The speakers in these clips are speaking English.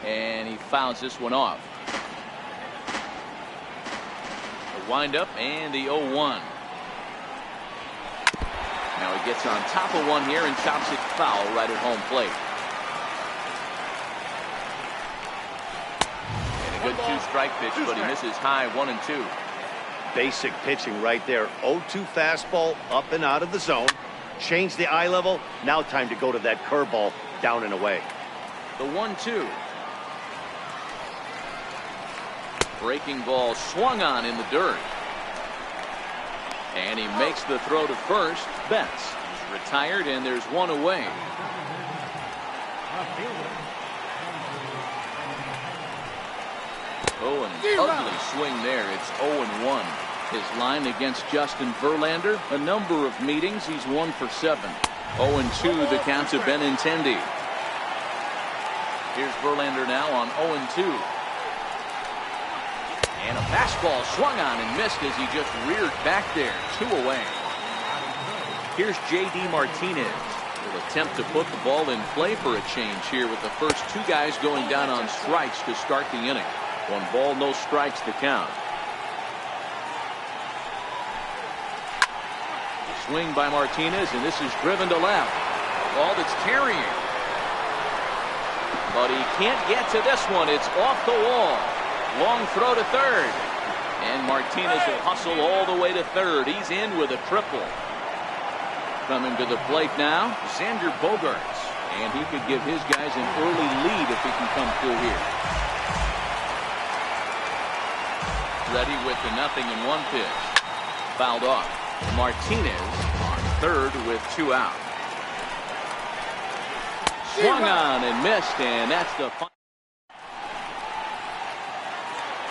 and he fouls this one off. The windup and the 0-1. Now he gets on top of one here and chops it foul right at home plate. And a good two-strike pitch, but he misses high 1-2. Basic pitching right there. 0-2 fastball up and out of the zone. Change the eye level. Now time to go to that curveball down and away. The 1-2. Breaking ball swung on in the dirt. And he makes the throw to first. Betts is retired, and there's one away. Oh, an ugly swing there. It's 0-1. His line against Justin Verlander, a number of meetings. He's 1 for 7. 0-2 the count to Benintendi. Here's Verlander now on 0-2. And a fastball swung on and missed as he just reared back there. 2 away. Here's J.D. Martinez. Will attempt to put the ball in play for a change here with the first 2 guys going down on strikes to start the inning. 1 ball, no strikes to count. Swing by Martinez, and this is driven to left. A ball that's carrying. But he can't get to this one. It's off the wall. Long throw to third. And Martinez will hustle all the way to third. He's in with a triple. Coming to the plate now, Xander Bogaerts. And he could give his guys an early lead if he can come through here. Ready with the 0-1 pitch. Fouled off. Martinez on third with 2 out. Swung on and missed, and that's the final.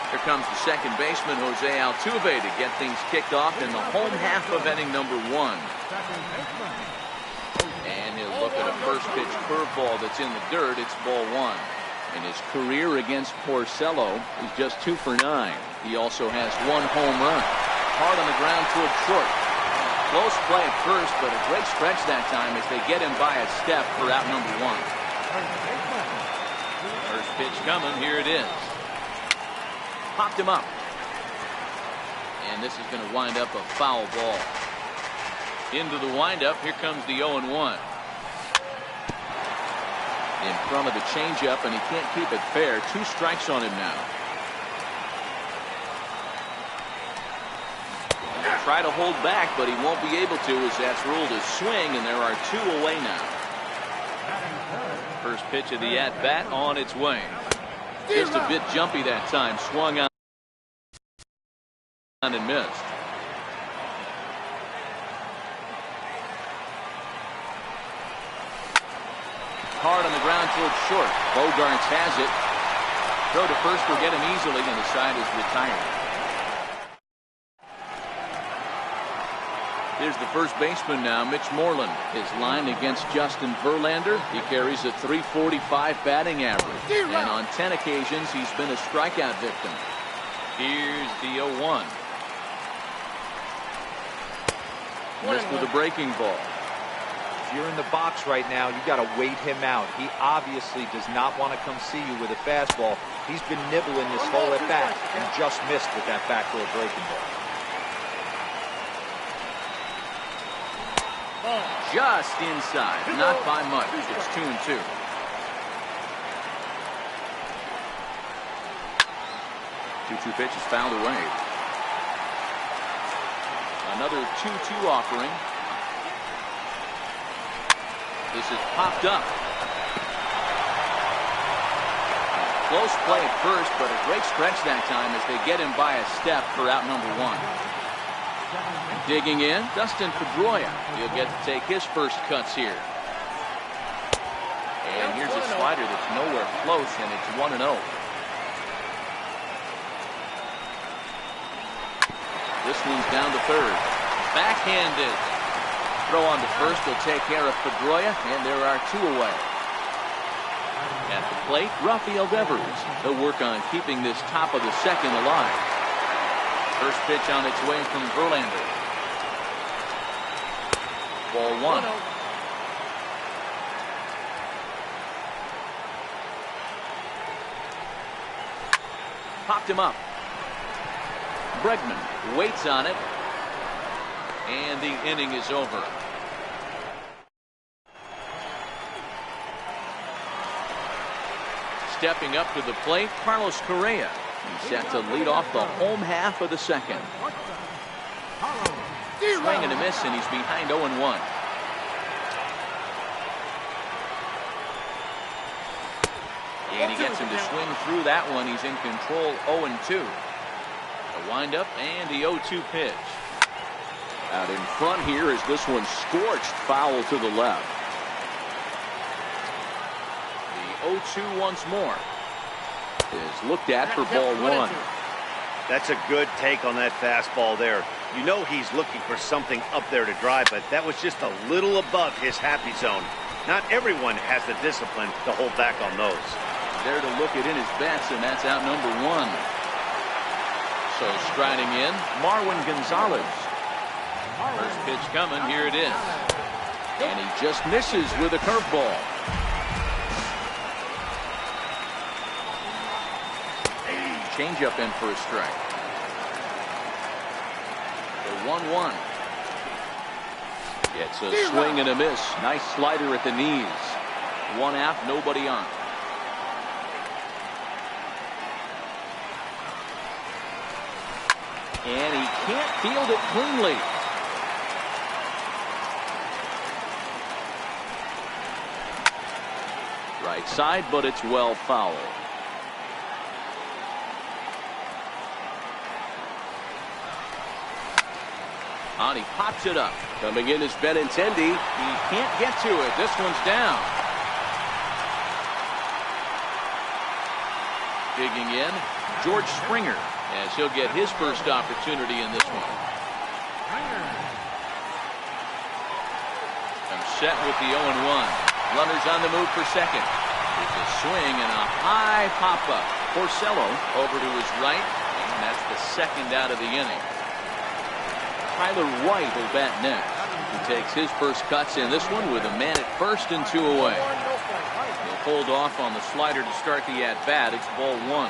Here comes the second baseman, Jose Altuve, to get things kicked off in the home half of inning number 1. And he'll look at a first pitch curveball that's in the dirt. It's ball 1. In his career against Porcello, he's just 2 for 9. He also has 1 home run. Hard on the ground towards short. Close play at first, but a great stretch that time as they get him by a step for out number 1. First pitch coming. Here it is. Popped him up. And this is going to wind up a foul ball. Into the windup. Here comes the 0-1. In front of the changeup, and he can't keep it fair. 2 strikes on him now. Try to hold back, but he won't be able to as that's ruled a swing, and there are 2 away now. First pitch of the at-bat on its way. Just a bit jumpy that time. Swung on and missed. Hard on the ground towards short. Bogaerts has it. Throw to first will get him easily, and the side is retired. Here's the first baseman now, Mitch Moreland. His line against Justin Verlander, he carries a .345 batting average. And on 10 occasions, he's been a strikeout victim. Here's the 0-1. Missed with a breaking ball. If you're in the box right now, you got to wait him out. He obviously does not want to come see you with a fastball. He's been nibbling this whole at bat and just missed with that backdoor breaking ball. Just inside, not by much. It's 2-2. Two pitches fouled away. Another 2-2 offering. This is popped up. Close play at first, but a great stretch that time as they get him by a step for out number 1. Digging in, Dustin Pedroia. He'll get to take his first cuts here. And here's a slider that's nowhere close, and it's 1-0. This one's down to third. Backhanded. Throw on to first will take care of Pedroia, and there are 2 away. At the plate, Rafael Devers. He'll work on keeping this top of the second alive. First pitch on its way from Verlander. Ball 1. Popped him up. Bregman waits on it. And the inning is over. Stepping up to the plate, Carlos Correa. He's set to lead off the home half of the second. Swing and a miss, and he's behind 0-1. And he gets him to swing through that one. He's in control, 0-2. The windup and the 0-2 pitch. Out in front here is this one scorched foul to the left. The 0-2 once more is looked at for ball one. That's a good take on that fastball there. You know he's looking for something up there to drive, but that was just a little above his happy zone. Not everyone has the discipline to hold back on those. There to look it in his bets, and that's out number one. So striding in, Marwin Gonzalez. First pitch coming, here it is. And he just misses with a curveball. Changeup in for a strike. The 1-1. It's a swing and a miss. Nice slider at the knees. One out, nobody on. And he can't field it cleanly. Right side, but it's well fouled. On, he pops it up. Coming in is Benintendi. He can't get to it. This one's down. Digging in, George Springer, as he'll get his first opportunity in this one. I'm set with the 0-1. Runners on the move for second. It's a swing and a high pop-up. Porcello over to his right, and that's the second out of the inning. Tyler White will bat next. He takes his first cuts in this one with a man at first and 2 away. He'll hold off on the slider to start the at-bat. It's ball one.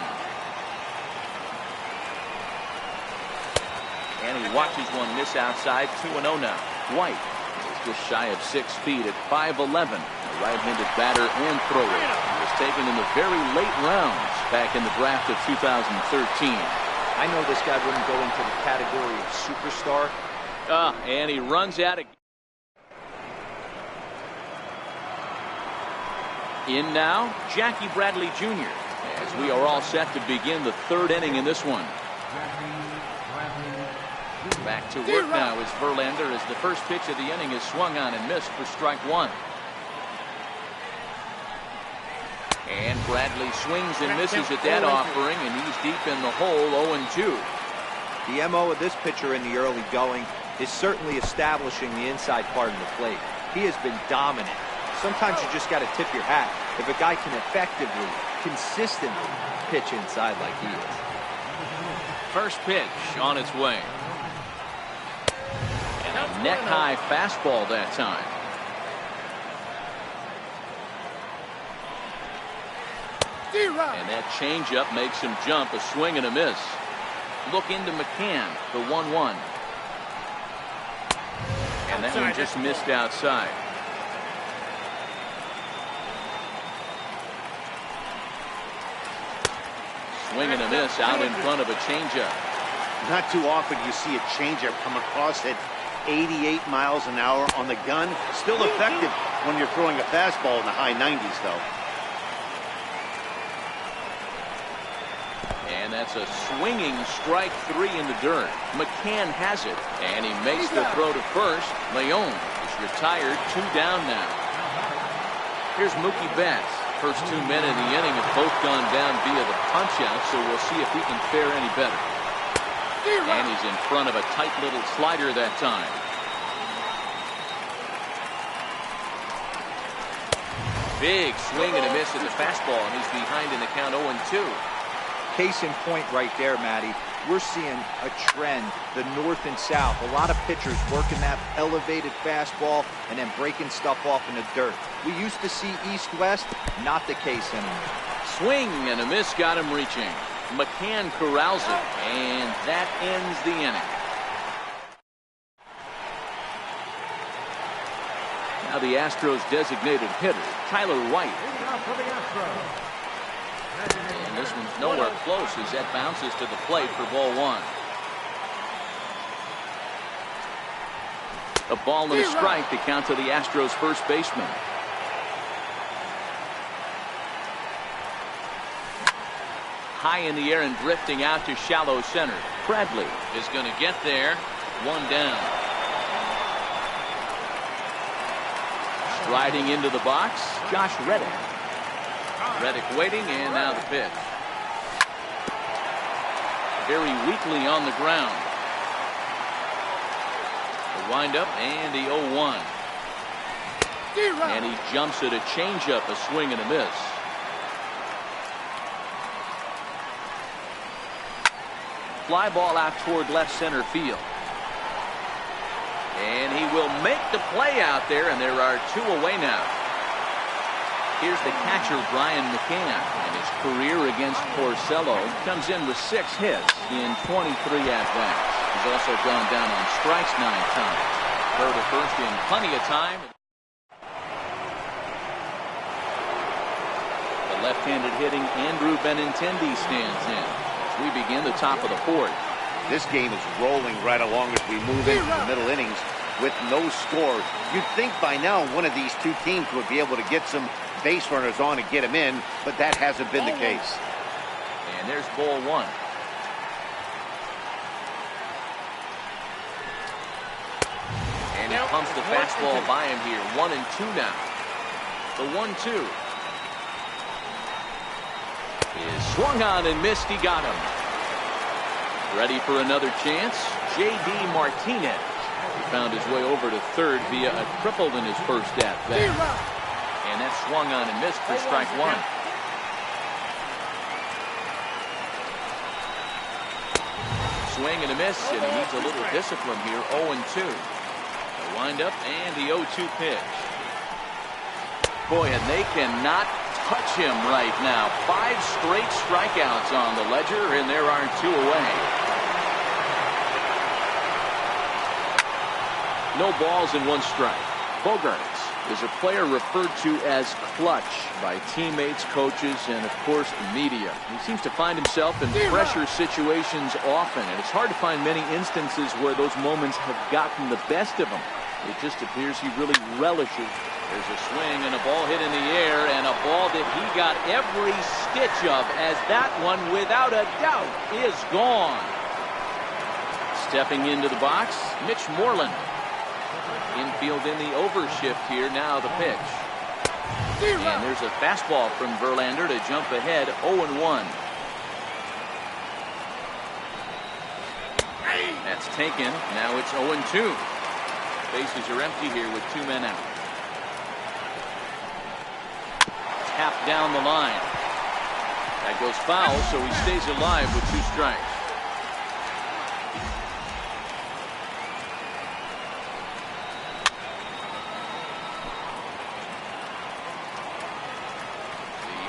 And he watches one miss outside. 2-0 now. White is just shy of 6 feet at 5'11". A right-handed batter and thrower. He was taken in the very late rounds back in the draft of 2013. I know this guy wouldn't go into the category of superstar. And he runs out of. In now, Jackie Bradley Jr. as we are all set to begin the third inning in this one. Back to work now is Verlander as the first pitch of the inning is swung on and missed for strike one. And Bradley swings and misses at that offering, and he's deep in the hole, 0-2. The MO of this pitcher in the early going is certainly establishing the inside part of the plate. He has been dominant. Sometimes you just got to tip your hat if a guy can effectively, consistently pitch inside like he is. First pitch on its way. And a neck-high fastball that time. And that changeup makes him jump, a swing and a miss. Look into McCann, the 1-1. And that one just missed outside. Swing and a miss out in front of a changeup. Not too often you see a changeup come across at 88 miles an hour on the gun. Still effective when you're throwing a fastball in the high 90s, though. And that's a swinging strike three in the dirt. McCann has it, and he makes the throw to first. Leon is retired, 2 down now. Here's Mookie Betts. First 2 men in the inning have both gone down via the punch-out, so we'll see if he can fare any better. And he's in front of a tight little slider that time. Big swing and a miss at the fastball, and he's behind in the count 0-2. Case in point right there, Matty. We're seeing a trend, the north and south. A lot of pitchers working that elevated fastball and then breaking stuff off in the dirt. We used to see east-west, not the case anymore. Swing and a miss got him reaching. McCann corrals it, and that ends the inning. Now the Astros designated hitter, Tyler White. And this one's nowhere close as that bounces to the plate for ball one. A ball and a strike to count to the Astros first baseman. High in the air and drifting out to shallow center. Bradley is going to get there. One down. Striding into the box, Josh Reddick. Reddick waiting, and now the pitch. Very weakly on the ground. The windup and the 0-1. And he jumps at a changeup, a swing and a miss. Fly ball out toward left center field. And he will make the play out there, and there are two away now. Here's the catcher, Brian McCann, and his career against Porcello comes in with 6 hits in 23 at-bats. He's also gone down on strikes 9 times. Third to first in plenty of time. The left-handed hitting Andrew Benintendi stands in as we begin the top of the 4th. This game is rolling right along as we move into the middle innings with no score. You'd think by now one of these two teams would be able to get some base runners on and get them in, but that hasn't been the case. And there's ball one. And he pumps the fastball by him here. 1-2 now. The 1-2 is swung on and missed. He got him. Ready for another chance, J.D. Martinez. He found his way over to third via a triple in his first at-bat. And that swung on and missed for strike one. Swing and a miss, and he needs a little discipline here. 0-2. The windup and the 0-2 pitch. Boy, and they cannot touch him right now. 5 straight strikeouts on the ledger, and there are 2 away. No balls and 1 strike. Bogaerts is a player referred to as clutch by teammates, coaches, and of course the media. He seems to find himself in pressure situations often, and it's hard to find many instances where those moments have gotten the best of him. It just appears he really relishes. There's a swing and a ball hit in the air, and a ball that he got every stitch of, as that one without a doubt is gone. Stepping into the box, Mitch Moreland. Infield in the overshift here. Now the pitch. And there's a fastball from Verlander to jump ahead. 0-1. That's taken. Now it's 0-2. Bases are empty here with 2 men out. Tapped down the line. That goes foul, so he stays alive with 2 strikes.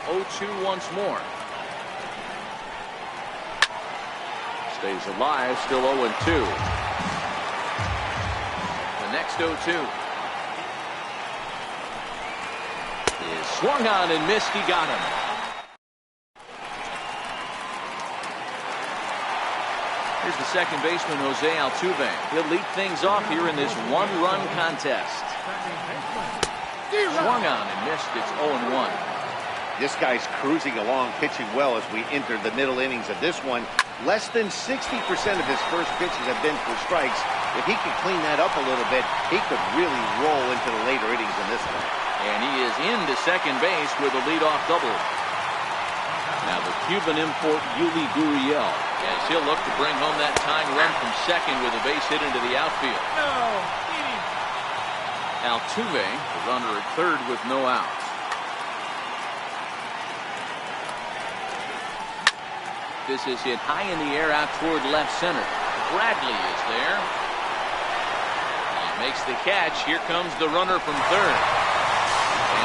The 0-2 once more. Stays alive, still 0-2. The next 0-2 is swung on and missed. He got him. Here's the second baseman, Jose Altuve. He'll lead things off here in this 1-run contest. Swung on and missed. It's 0-1. This guy's cruising along, pitching well as we enter the middle innings of this one. Less than 60% of his first pitches have been for strikes. If he could clean that up a little bit, he could really roll into the later innings in this one. And he is into second base with a leadoff double. Now the Cuban import Yuli Gurriel, as he'll look to bring home that tying run from second with a base hit into the outfield. Altuve, the runner at third with no outs. This is hit high in the air out toward left center. Bradley is there. He makes the catch. Here comes the runner from third.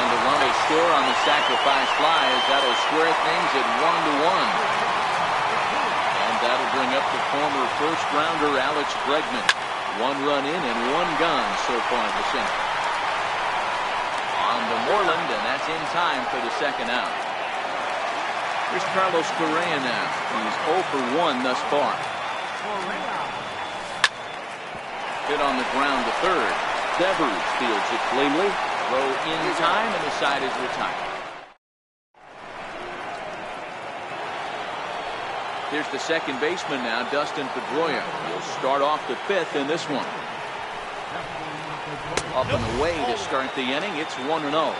And the run will score on the sacrifice fly, as that'll square things at 1-1. bring up the former first-rounder Alex Bregman. 1 run in and 1 gone so far this inning. On to Moreland, and that's in time for the second out. Here's Carlos Correa now. He's 0 for 1 thus far. Hit on the ground to third. Devers fields it cleanly. Throw in time, and the side is retired. Here's the second baseman now, Dustin Pedroia. He'll start off the 5th in this one. Up and away to start the inning. It's 1-0.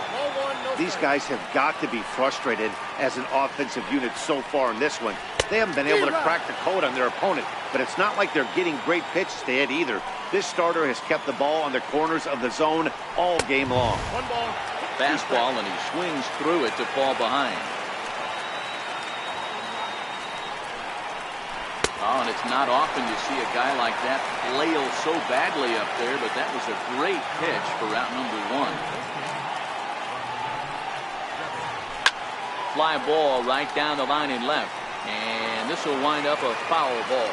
These guys have got to be frustrated as an offensive unit so far in this one. They haven't been able to crack the code on their opponent, but it's not like they're getting great pitches to hit either. This starter has kept the ball on the corners of the zone all game long. 1 ball. Fastball, and he swings through it to fall behind. Oh, and it's not often you see a guy like that flail so badly up there, but that was a great pitch for out number 1. Fly ball right down the line in left, and this will wind up a foul ball.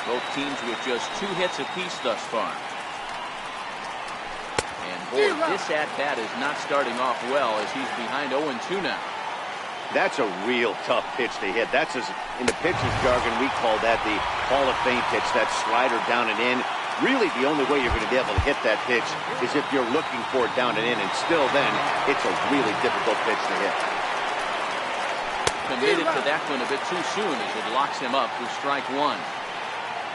Both teams with just 2 hits apiece thus far. And boy, this at-bat is not starting off well as he's behind 0-2 now. That's a real tough pitch to hit. That's in the pitcher's jargon, we call that the Hall of Fame pitch, that slider down and in. Really, the only way you're going to be able to hit that pitch is if you're looking for it down and in, and still then, it's a really difficult pitch to hit. Committed to that one a bit too soon as it locks him up for strike 1.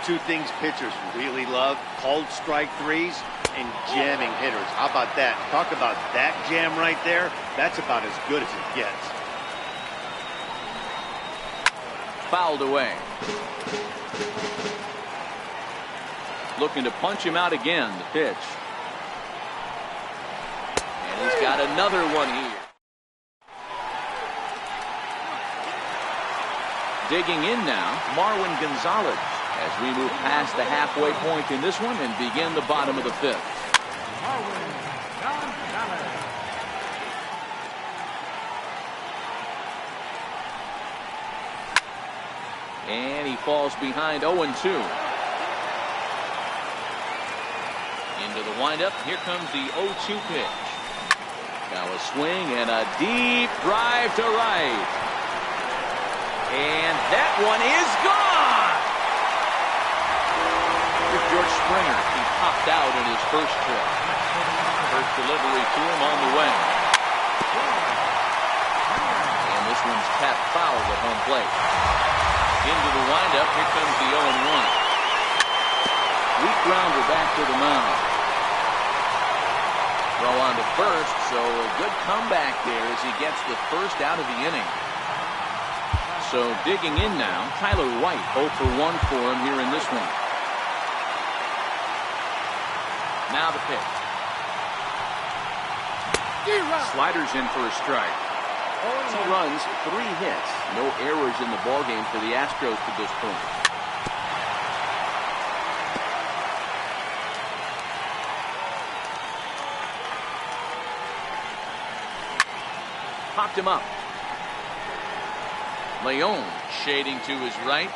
2 things pitchers really love: called strike 3s and jamming hitters. How about that? Talk about that jam right there. That's about as good as it gets. Fouled away. Looking to punch him out again, the pitch. And he's got another one here. Digging in now, Marwin Gonzalez, as we move past the halfway point in this one and begin the bottom of the 5th. And he falls behind 0-2. Into the windup. Here comes the 0-2 pitch. Now a swing and a deep drive to right. And that one is gone. Here's George Springer. He popped out in his first trip. First delivery to him on the way. And this one's tapped foul at home plate. Into the windup. Here comes the 0-1. Weak grounder back to the mound. Throw on to first, so a good comeback there as he gets the first out of the inning. So digging in now, Tyler White, 0 for 1 for him here in this one. Now the pitch. Sliders in for a strike. 2 runs, 3 hits. No errors in the ballgame for the Astros to this point. Popped him up. Leon shading to his right.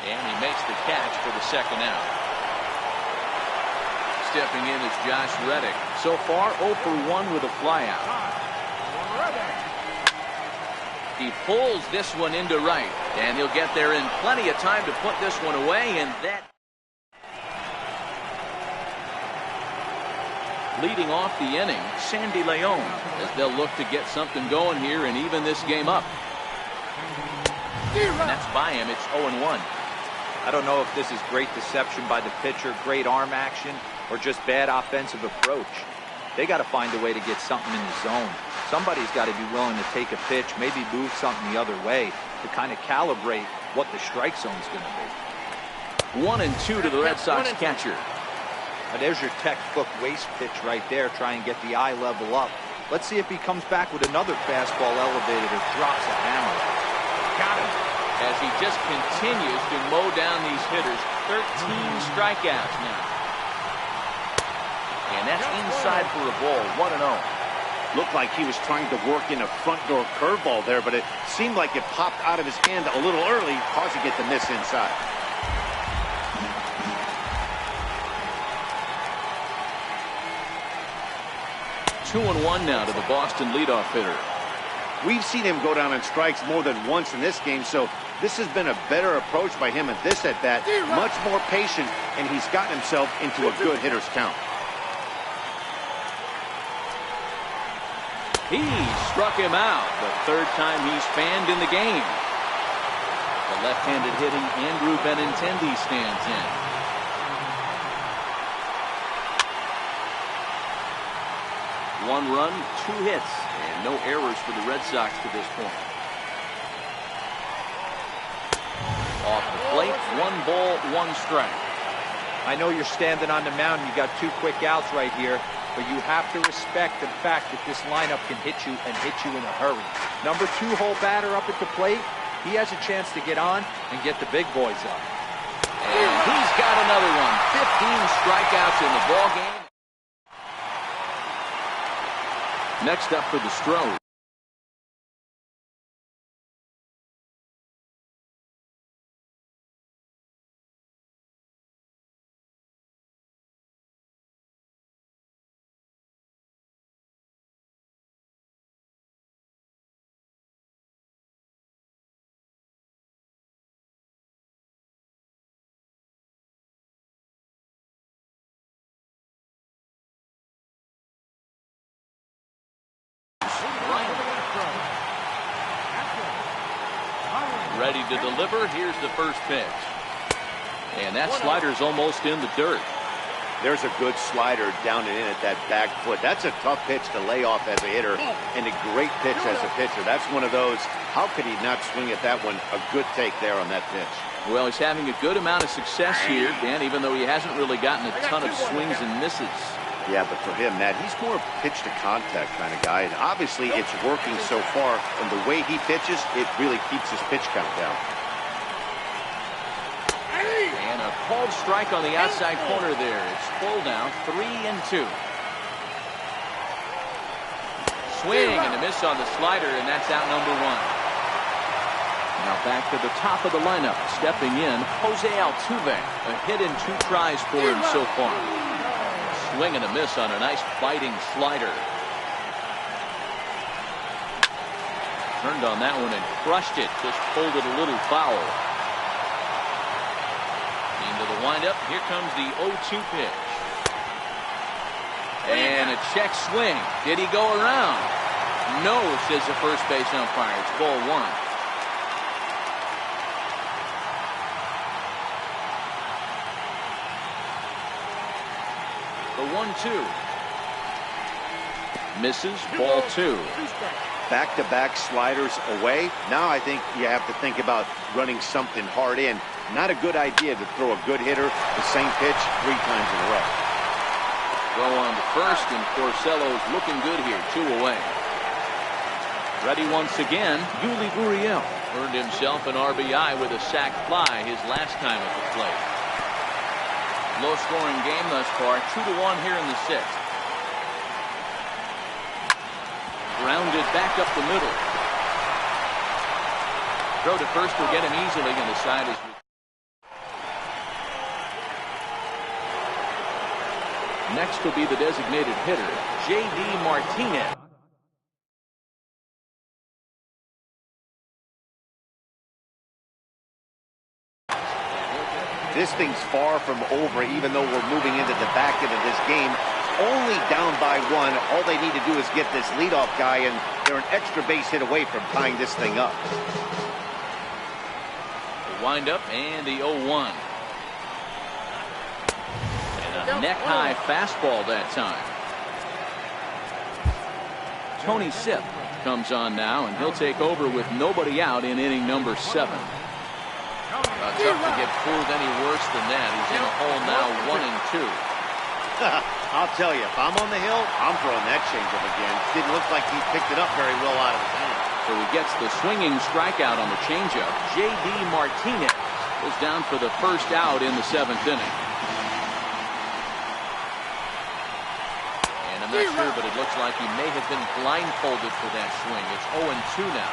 And he makes the catch for the second out. Stepping in is Josh Reddick. So far 0 for 1 with a flyout. He pulls this one into right, and he'll get there in plenty of time to put this one away, and that leading off the inning, Sandy Leon, as they'll look to get something going here and even this game up. And that's by him. It's 0-1. I don't know if this is great deception by the pitcher, great arm action, or just bad offensive approach. They got to find a way to get something in the zone. Somebody's got to be willing to take a pitch, maybe move something the other way to kind of calibrate what the strike zone's going to be. 1-2 to the Red Sox catcher. Now there's your textbook waste pitch right there. Try and get the eye level up. Let's see if he comes back with another fastball elevated or drops a hammer. Got him. As he just continues to mow down these hitters. 13 strikeouts now. And that's inside for a ball. 1-0. Looked like he was trying to work in a front door curveball there, but it seemed like it popped out of his hand a little early, causing it to miss inside. Two and one now to the Boston leadoff hitter. We've seen him go down on strikes more than once in this game, so this has been a better approach by him at this at-bat. Much more patient, and he's gotten himself into a good hitter's count. He struck him out, the third time he's fanned in the game. The left-handed hitting Andrew Benintendi stands in. One run, two hits, and no errors for the Red Sox to this point. Off the plate, 1 ball, 1 strike. I know you're standing on the mound. You got 2 quick outs right here, but you have to respect the fact that this lineup can hit you and hit you in a hurry. Number 2 hole batter up at the plate. He has a chance to get on and get the big boys up. And he's got another one. 15 strikeouts in the ball game. Next up for the Stros. Ready to deliver. Here's the first pitch. And that slider's almost in the dirt. There's a good slider down and in at that back foot. That's a tough pitch to lay off as a hitter, and a great pitch as a pitcher. That's one of those, how could he not swing at that one? A good take there on that pitch. Well, he's having a good amount of success here, Dan, even though he hasn't really gotten a ton of swings and misses. Yeah, but for him, Matt, he's more pitch-to-contact kind of guy, and obviously it's working so far, and the way he pitches, it really keeps his pitch count down. And a called strike on the outside corner there. It's full now, 3-2. Swing and a miss on the slider, and that's out number 1. Now back to the top of the lineup. Stepping in, Jose Altuve. A hit in 2 tries for him so far. Swing and a miss on a nice biting slider. Turned on that one and crushed it. Just pulled it a little foul. Into the windup. Here comes the 0-2 pitch. And a check swing. Did he go around? No, says the first base umpire. It's ball 1. The 1-2. Misses, ball 2. Back-to-back sliders away. Now I think you have to think about running something hard in. Not a good idea to throw a good hitter the same pitch 3 times in a row. Throw on to first, and Porcello's looking good here. 2 away. Ready once again, Yuli Gurriel. Earned himself an RBI with a sac fly his last time at the plate. Low-scoring game thus far, 2-1 here in the 6th. Grounded back up the middle. Throw to first will get him easily, and the side is... Next will be the designated hitter, J.D. Martinez. This thing's far from over, even though we're moving into the back end of this game. Only down by 1. All they need to do is get this leadoff guy, and they're an extra base hit away from tying this thing up. The windup and the 0-1. And a neck-high fastball that time. Tony Sipp comes on now, and he'll take over with nobody out in inning number 7. Tough to get fooled any worse than that. He's in a hole now, 1-2. I'll tell you, if I'm on the hill, I'm throwing that changeup again. Didn't look like he picked it up very well out of his hand. So he gets the swinging strikeout on the changeup. J.D. Martinez is down for the first out in the 7th inning. And in not sure, but it looks like he may have been blindfolded for that swing. It's 0-2 now.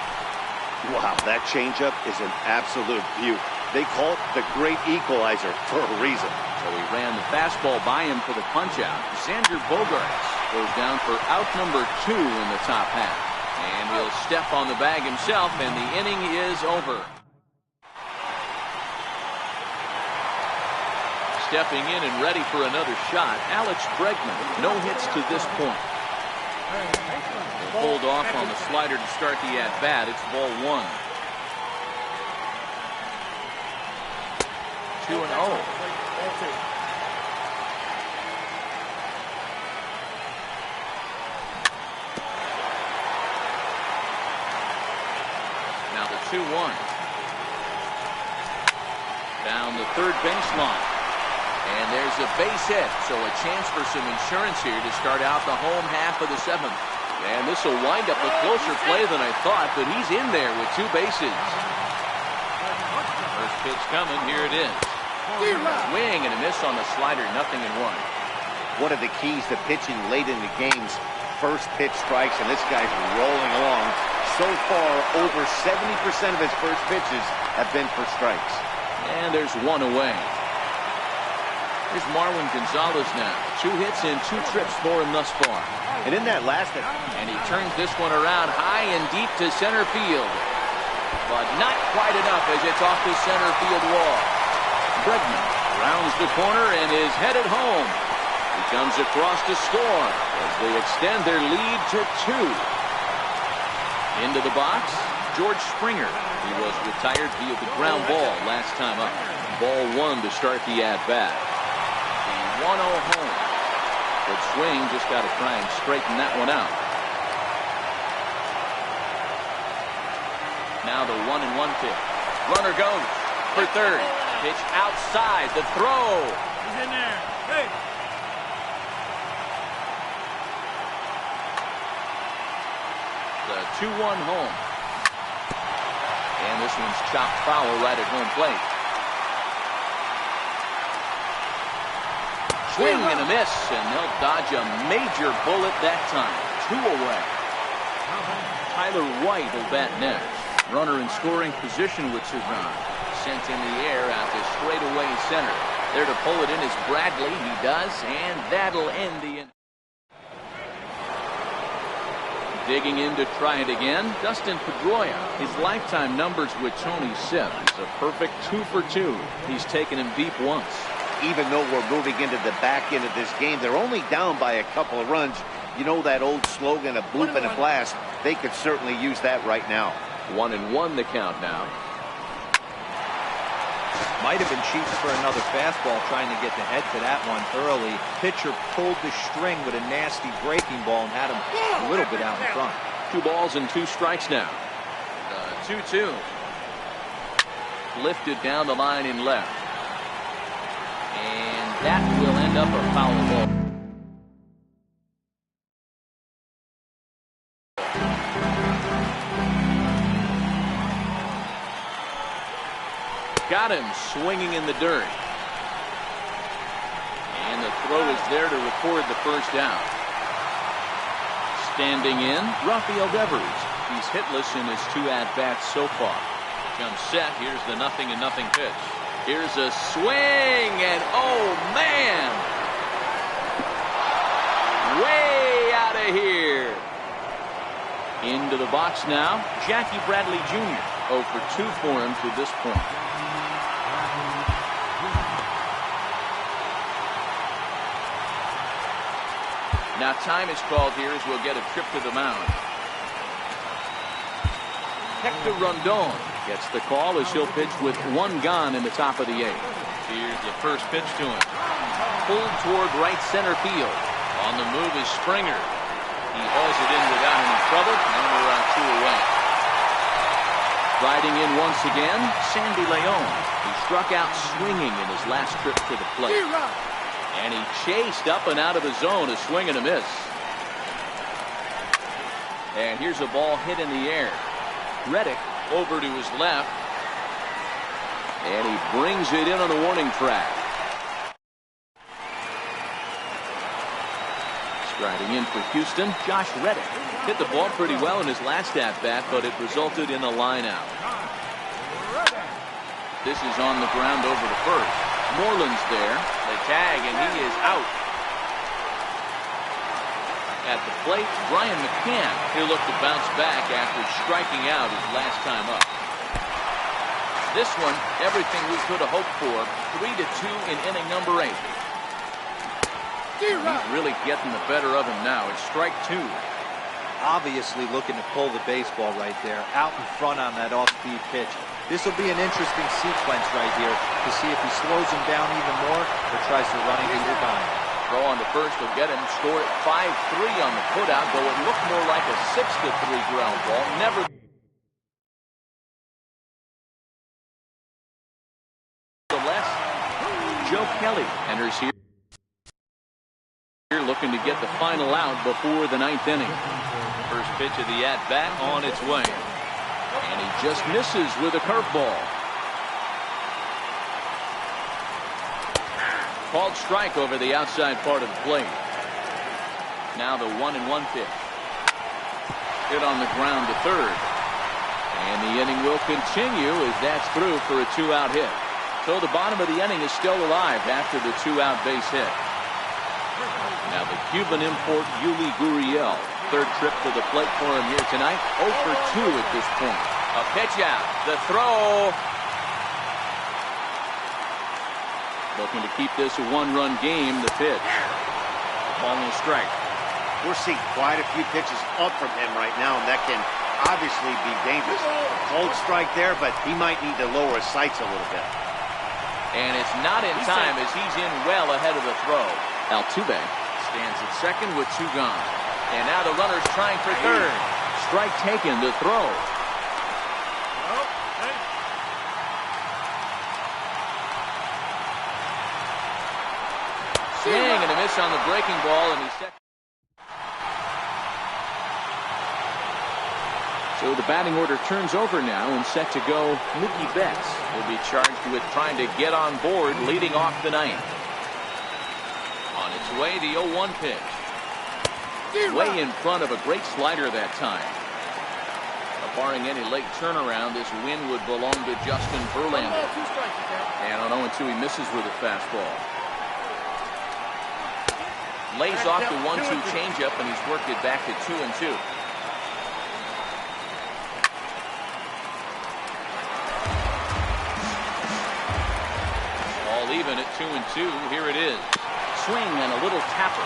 Wow, that changeup is an absolute beaut. They call it the great equalizer for a reason. So he ran the fastball by him for the punch-out. Xander Bogaerts goes down for out number 2 in the top half. And he'll step on the bag himself, and the inning is over. Stepping in and ready for another shot, Alex Bregman. No hits to this point. He'll hold off on the slider to start the at-bat. It's ball 1. 2-0. Now the 2-1. Down the third baseline. And there's a base hit, so a chance for some insurance here to start out the home half of the 7th. And this will wind up a closer play than I thought, but he's in there with 2 bases. First pitch coming, here it is. Swing and a miss on the slider, 0-1. One of the keys to pitching late in the games, first pitch strikes, and this guy's rolling along. So far, over 70% of his first pitches have been for strikes. And there's 1 away. Here's Marwin Gonzalez now. 2 hits and 2 trips for him thus far. And in that last, and he turns this one around high and deep to center field. But not quite enough as it's off the center field wall. Bregman rounds the corner and is headed home. He comes across to score as they extend their lead to 2. Into the box, George Springer. He was retired via the ground ball last time up. Ball 1 to start the at-bat. 1-0 home. Good swing, just got to try and straighten that one out. Now the 1-1 pitch. Runner goes for third. Pitch outside. The throw. He's in there. Hey. The 2-1 home. And this one's chopped foul right at home plate. Swing and a miss, and they'll dodge a major bullet that time. 2 away. Tyler White will bat next. Runner in scoring position with Cezanne. Sent in the air out to straightaway center. There to pull it in is Bradley. He does, and that'll end the inning. Digging in to try it again, Dustin Pedroia. His lifetime numbers with Tony Sipp. He's a perfect 2 for 2. He's taken him deep once. Even though we're moving into the back end of this game, they're only down by a couple of runs. You know that old slogan, a bloop and a blast. They could certainly use that right now. 1-1 the count now. Might have been cheap for another fastball trying to get the head to that one early. Pitcher pulled the string with a nasty breaking ball and had him a little bit out in front. 2 balls and 2 strikes now. 2-2. Lifted down the line in left. And that will end up a foul ball. Got him swinging in the dirt. And the throw is there to record the first down. Standing in, Rafael Devers. He's hitless in his 2 at-bats so far. Comes set. Here's the 0-0 pitch. Here's a swing, and oh, man! Way out of here. Into the box now, Jackie Bradley Jr. 0 for 2 for him to this point. Now time is called here as we'll get a trip to the mound. Hector Rondon gets the call as he'll pitch with 1 gone in the top of the 8th. Here's the first pitch to him. Pulled toward right center field. On the move is Springer. He hauls it in without any trouble, and we're 2 away. Riding in once again, Sandy Leon. He struck out swinging in his last trip to the plate. And he chased up and out of the zone, a swing and a miss. And here's a ball hit in the air. Reddick over to his left. And he brings it in on the warning track. Driving in for Houston, Josh Reddick. Hit the ball pretty well in his last at-bat, but it resulted in a line-out. This is on the ground over to first. Moreland's there. The tag, and he is out. At the plate, Brian McCann. He'll look to bounce back after striking out his last time up. This one, everything we could have hoped for. 3-2 in inning number 8. He's really getting the better of him now. It's strike 2. Obviously looking to pull the baseball right there. Out in front on that off-speed pitch. This will be an interesting sequence right here to see if he slows him down even more or tries to run into the diamond. Throw on to first will get him. Score at 5-3 on the putout, though it looked more like a 6-3 ground ball. Nevertheless, Joe Kelly enters here looking to get the final out before the 9th inning. First pitch of the at-bat on its way. And he just misses with a curveball. Called strike over the outside part of the plate. Now the 1-1 pitch. Hit on the ground to third. And the inning will continue as that's through for a 2-out hit. So the bottom of the inning is still alive after the 2-out base hit. Now the Cuban import Yuli Gurriel. Third trip to the plate for him here tonight. 0 for 2 at this point. A pitch out. The throw. Looking to keep this a 1-run game. The pitch. Ball and strike. We're seeing quite a few pitches up from him right now, and that can obviously be dangerous. Cold strike there, but he might need to lower his sights a little bit. And it's not in time as he's in well ahead of the throw. Altuve stands at second with 2 gone. And now the runner's trying for third. Strike taken to throw. Swing and a miss on the breaking ball, and he's set. So the batting order turns over now, and set to go Mookie Betts will be charged with trying to get on board leading off the 9th. On its way, the 0-1 pitch. Way in front of a great slider that time. Barring any late turnaround, this win would belong to Justin Verlander. And on 0-2, he misses with a fastball. Lays off the 1-2 changeup, and he's worked it back to 2-2. All even at 2-2. Here it is. Swing and a little tapper.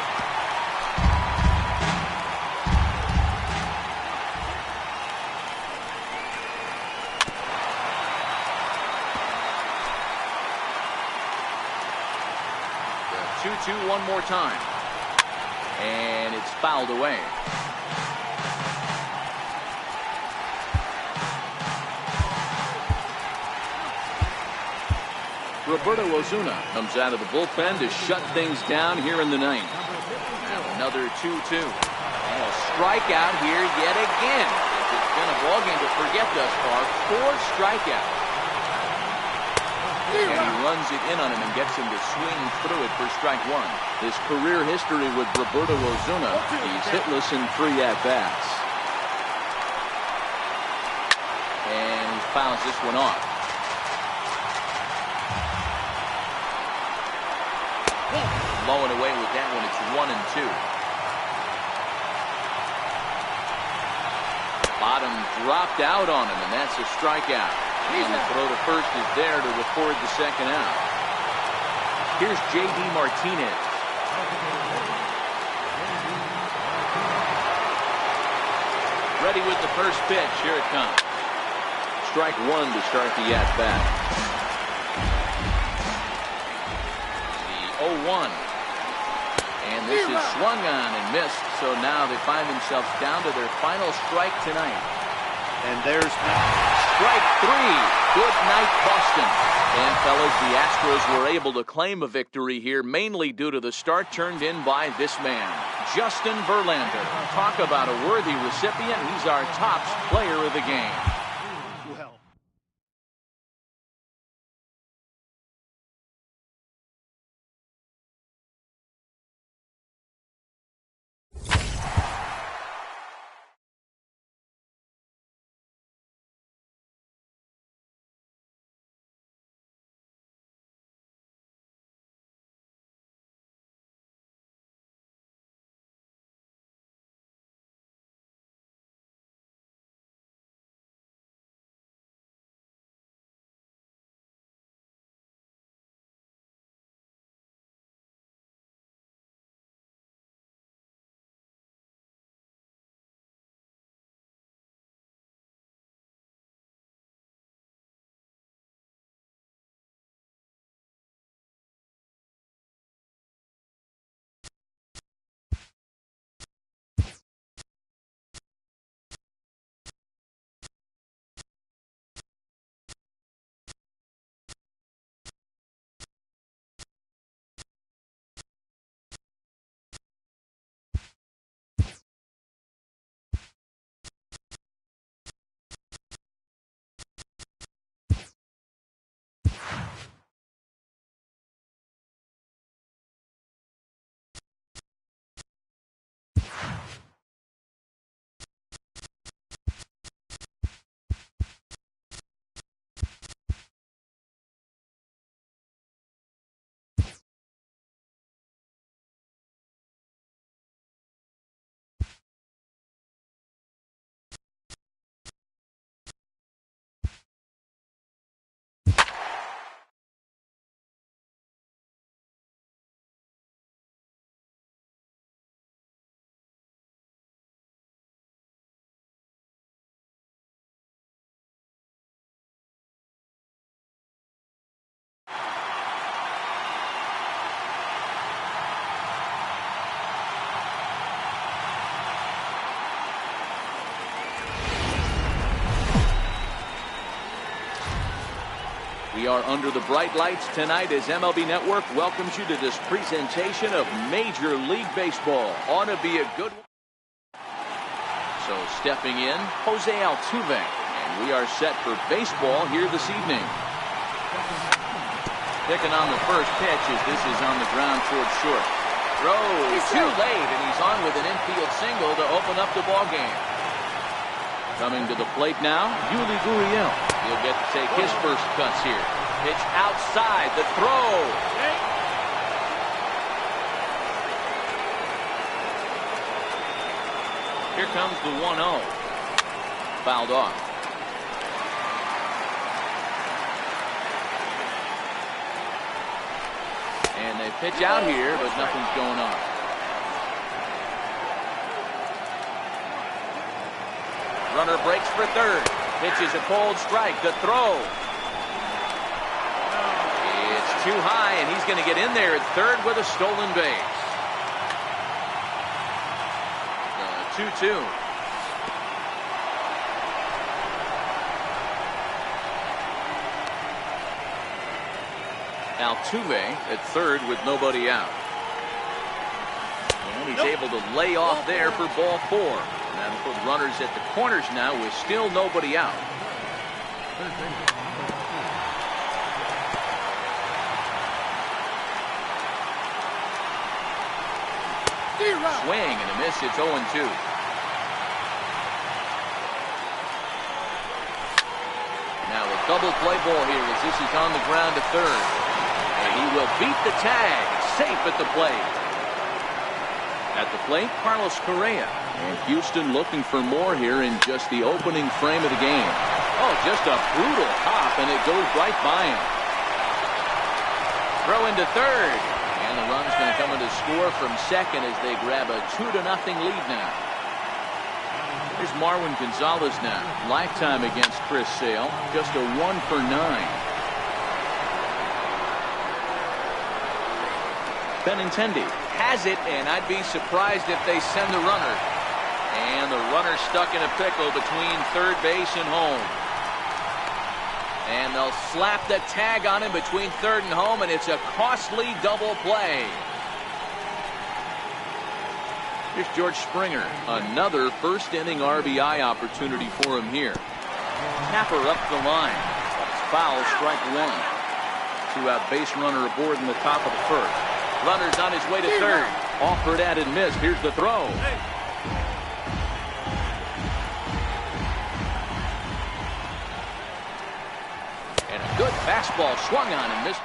The 2-2 one more time. And it's fouled away. Roberto Osuna comes out of the bullpen to shut things down here in the 9th. Now another 2-2. And a strikeout here yet again. It's been a ballgame to forget thus far. 4 strikeouts. And he runs it in on him and gets him to swing through it for strike 1. His career history with Roberto Osuna, he's hitless in 3 at-bats. And he fouls this one off. Blowing away with that one. It's 1-2. Bottom dropped out on him, and that's a strikeout. And the throw to first is there to record the second out. Here's J.D. Martinez. Ready with the first pitch. Here it comes. Strike 1 to start the at-bat. The 0-1. And this is swung on and missed, so now they find themselves down to their final strike tonight. And there's strike 3. Good night, Boston. And fellas, the Astros were able to claim a victory here, mainly due to the start turned in by this man, Justin Verlander. Talk about a worthy recipient. He's our top player of the game. We are under the bright lights tonight as MLB Network welcomes you to this presentation of Major League Baseball. Ought to be a good one. So stepping in, Jose Altuve. And we are set for baseball here this evening. Picking on the first pitch as this is on the ground towards short. Throw too late, and he's on with an infield single to open up the ball game. Coming to the plate now, Yuli Gurriel. He'll get to take his first cuts here. Pitch outside, the throw. Here comes the 1-0. Fouled off. And they pitch out here, but nothing's going on. Runner breaks for third. Pitches a cold strike. The throw. It's too high, and he's going to get in there at third with a stolen base. The 2-2. Altuve at third with nobody out. And he's able to lay off there for ball 4. And that'll put runners at the corners now with still nobody out. Swing and a miss. It's 0-2. Now a double play ball here as this is on the ground to third. And he will beat the tag. Safe at the plate. At the plate, Carlos Correa. And Houston looking for more here in just the opening frame of the game. Oh, just a brutal hop, and it goes right by him. Throw into third. And the run's going to come in to score from second as they grab a 2-0 lead now. Here's Marwin Gonzalez now. Lifetime against Chris Sale. Just a 1 for 9. Benintendi has it, and I'd be surprised if they send the runner. And the runner stuck in a pickle between third base and home. And they'll slap the tag on him between third and home, and it's a costly double play. Here's George Springer. Another first inning RBI opportunity for him here. Tapper up the line. It's foul, strike 1. 2-out base runner aboard in the top of the first. Runner's on his way to third. Offered at and missed. Here's the throw. And a good fastball swung on and missed.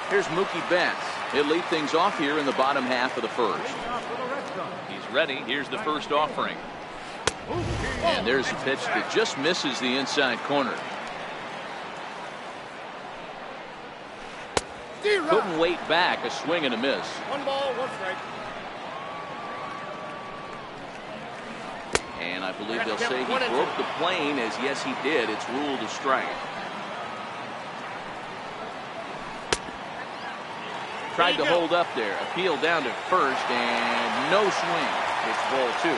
Here's Mookie Betts. He'll lead things off here in the bottom half of the first. He's ready. Here's the first offering. And there's a pitch that just misses the inside corner. Couldn't wait back. A swing and a miss. 1 ball, 1 strike. And I believe they'll say he broke the plane, as yes he did. It's ruled a strike. Tried to hold up there. Appeal down to first, and no swing. It's ball 2.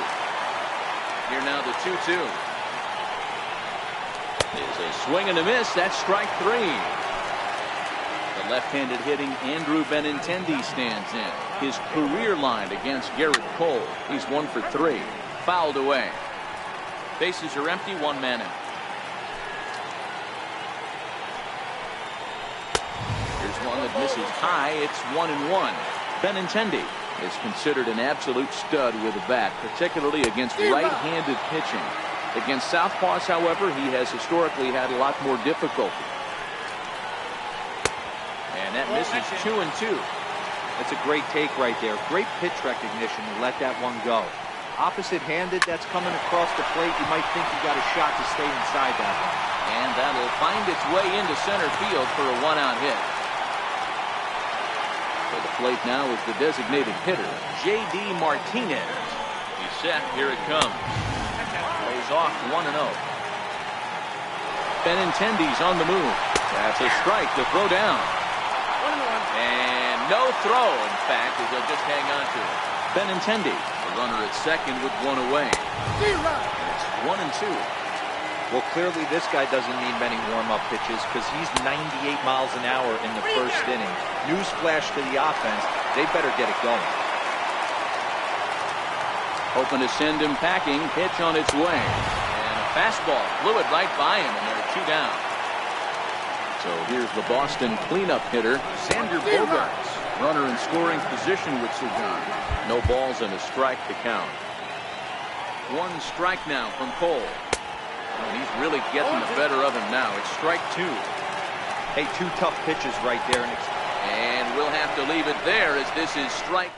Here now the 2-2. It's a swing and a miss. That's strike 3. The left-handed hitting Andrew Benintendi stands in. His career line against Garrett Cole. He's 1 for 3. Fouled away. Bases are empty. 1 man out. Here's one that misses high. It's 1-1. Benintendi is considered an absolute stud with a bat, particularly against right-handed pitching. Against southpaws, however, he has historically had a lot more difficulty. And that misses 2-2. That's a great take right there. Great pitch recognition to let that one go. Opposite-handed, that's coming across the plate. You might think you got a shot to stay inside that one. And that'll find its way into center field for a 1-out hit. For the plate now is the designated hitter, J.D. Martinez. He's set. Here it comes. Plays off 1-0. Benintendi's on the move. That's a strike to throw down. And no throw, in fact, as they'll just hang on to it. Benintendi, the runner at second with 1 away. And it's 1-2. Well, clearly this guy doesn't need many warm-up pitches because he's 98 miles an hour in the first inning. Newsflash to the offense, they better get it going. Hoping to send him packing. Pitch on its way. And a fastball blew it right by him, and there are 2 down. So here's the Boston cleanup hitter, Xander Bogaerts. Runner in scoring position with Sir John. No balls and a strike to count. 1 strike now from Cole. And he's really getting the better of him now. It's strike 2. Hey, 2 tough pitches right there. And we'll have to leave it there as this is strike.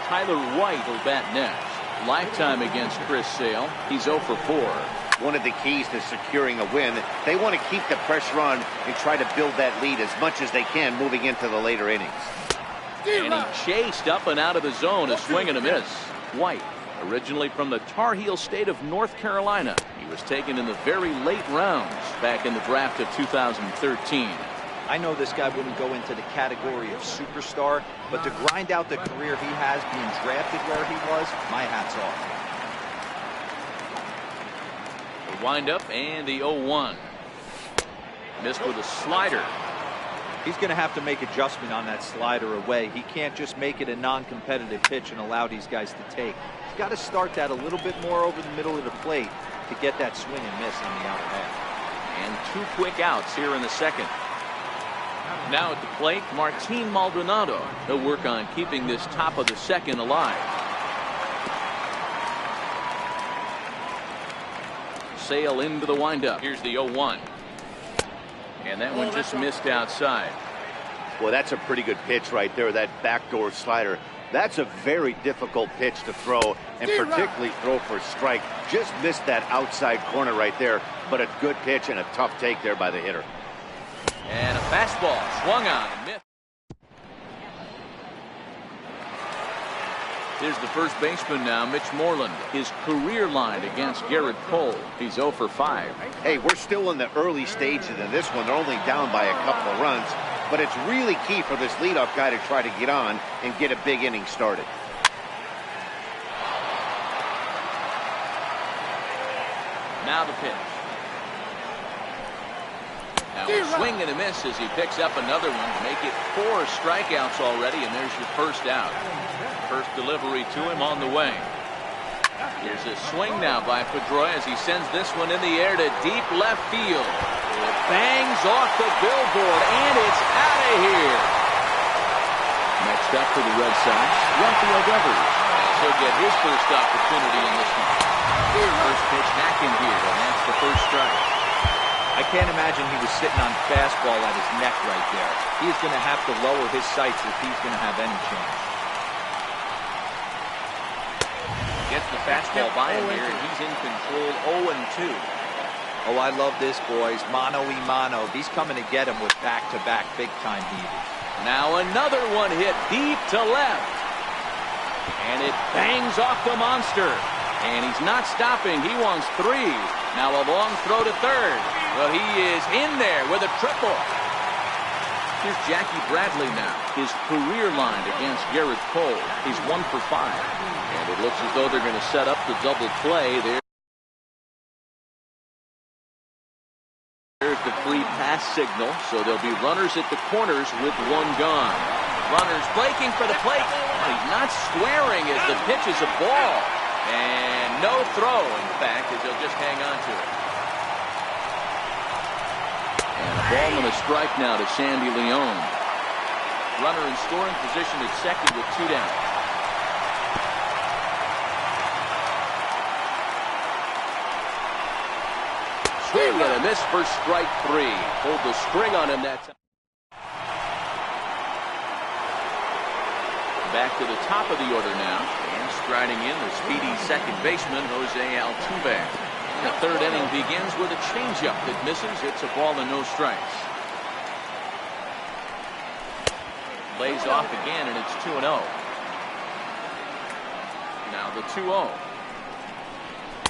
Tyler White will bat next. Lifetime against Chris Sale. He's 0 for 4. One of the keys to securing a win, they want to keep the pressure on and try to build that lead as much as they can moving into the later innings. And he chased up and out of the zone, a swing and a miss. White, originally from the Tar Heel state of North Carolina. He was taken in the very late rounds back in the draft of 2013. I know this guy wouldn't go into the category of superstar, but to grind out the career he has being drafted where he was, my hat's off. The windup and the 0-1. Missed with a slider. He's going to have to make adjustment on that slider away. He can't just make it a non-competitive pitch and allow these guys to take. He's got to start that a little bit more over the middle of the plate to get that swing and miss on the out half. And 2 quick outs here in the second. Now at the plate, Martin Maldonado. He'll work on keeping this top of the second alive. Sale into the windup. Here's the 0-1. And that one just missed outside. Well, that's a pretty good pitch right there, that backdoor slider. That's a very difficult pitch to throw, and particularly throw for a strike. Just missed that outside corner right there, but a good pitch and a tough take there by the hitter. And a fastball swung on and missed. Here's the first baseman now, Mitch Moreland. His career line against Garrett Cole. He's 0 for 5. Hey, we're still in the early stages of this one. They're only down by a couple of runs, but it's really key for this leadoff guy to try to get on and get a big inning started. Now the pitch. Now a swing and a miss as he picks up another one to make it 4 strikeouts already, and there's your first out. First delivery to him on the way. Here's a swing now by Pedroia as he sends this one in the air to deep left field. It bangs off the billboard, and it's out of here. Next up for the Red Sox, Rafael Devers. He'll get his first opportunity in this one. First pitch hacking here, and that's the first strike. I can't imagine he was sitting on fastball at his neck right there. He's going to have to lower his sights if he's going to have any chance. Gets the fastball by him here, and he's in control 0-2. Oh, I love this, boys. Mano-y-mano. He's coming to get him with back-to-back big-time heavers. Now another one hit deep to left. And it bangs off the monster. And he's not stopping. He wants 3. Now a long throw to third. Well, he is in there with a triple. Here's Jackie Bradley now. His career line against Garrett Cole. He's 1 for 5. And it looks as though they're going to set up the double play there. There's the free pass signal. So there'll be runners at the corners with 1 gone. Runners breaking for the plate. He's not squaring as the pitch is a ball. And no throw, in fact, as he'll just hang on to it. And a ball and a strike now to Sandy Leon. Runner in scoring position at second with 2 down. Swing and a miss for strike 3. Pulled the string on him that time. Back to the top of the order now. And striding in the speedy second baseman, Jose Altuve. The third inning begins with a changeup that misses. It's a ball and no strikes. Lays off again, and it's 2-0. Now the 2-0.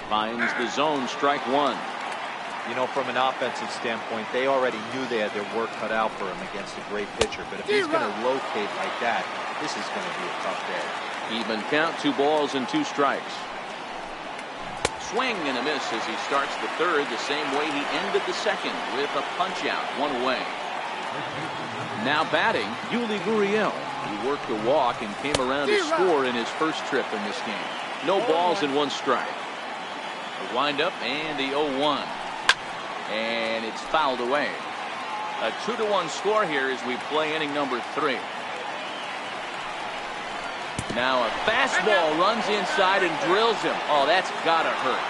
Finds the zone, strike 1. You know, from an offensive standpoint, they already knew they had their work cut out for him against a great pitcher. But if he's going to locate like that, this is going to be a tough day. Even count, 2 balls and 2 strikes. Swing and a miss as he starts the third the same way he ended the second, with a punch out, one away. Now batting, Yuli Gurriel. He worked a walk and came around to score in his first trip in this game. No balls and one strike. The windup and the 0-1. And it's fouled away. A 2-1 score here as we play inning number 3. Now a fastball runs inside and drills him. Oh, that's gotta hurt.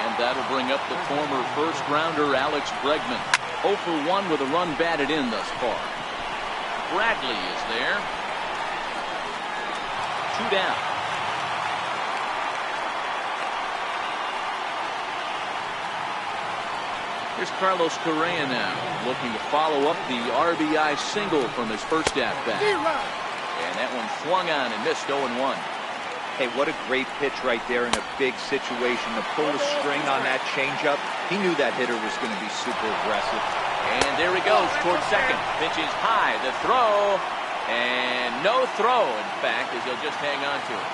And that'll bring up the former first-rounder Alex Bregman. 0 for 1 with a run batted in thus far. Bradley is there. 2 down. Here's Carlos Correa now, looking to follow up the RBI single from his first at-bat. And that one swung on and missed 0-1. Hey, what a great pitch right there in a big situation. To pull the string on that changeup, he knew that hitter was going to be super aggressive. And there he goes towards second. Pitch is high. The throw. And no throw, in fact, as he'll just hang on to it.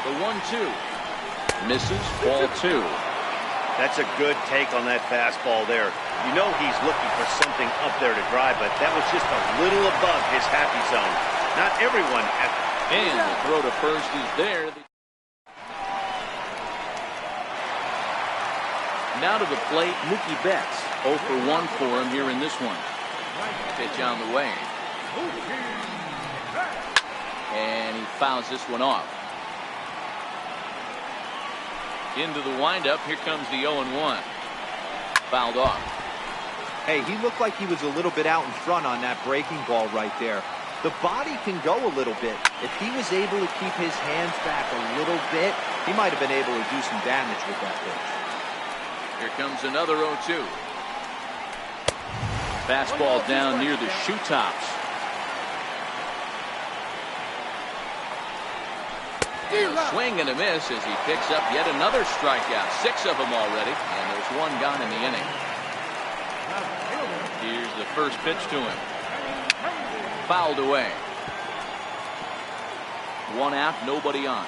The 1-2. Misses, ball 2. That's a good take on that fastball there. You know he's looking for something up there to drive, but that was just a little above his happy zone. Not everyone has. And the throw to first is there. Now to the plate, Mookie Betts. 0 for 1 for him here in this one. Pitch on the way. And he fouls this one off. Into the windup. Here comes the 0-1. Fouled off. Hey, he looked like he was a little bit out in front on that breaking ball right there. The body can go a little bit. If he was able to keep his hands back a little bit, he might have been able to do some damage with that pitch. Here comes another 0-2. Fastball down near the shoe tops. Swing and a miss as he picks up yet another strikeout. 6 of them already, and there's 1 gone in the inning. Here's the first pitch to him. Fouled away. 1 out, nobody on.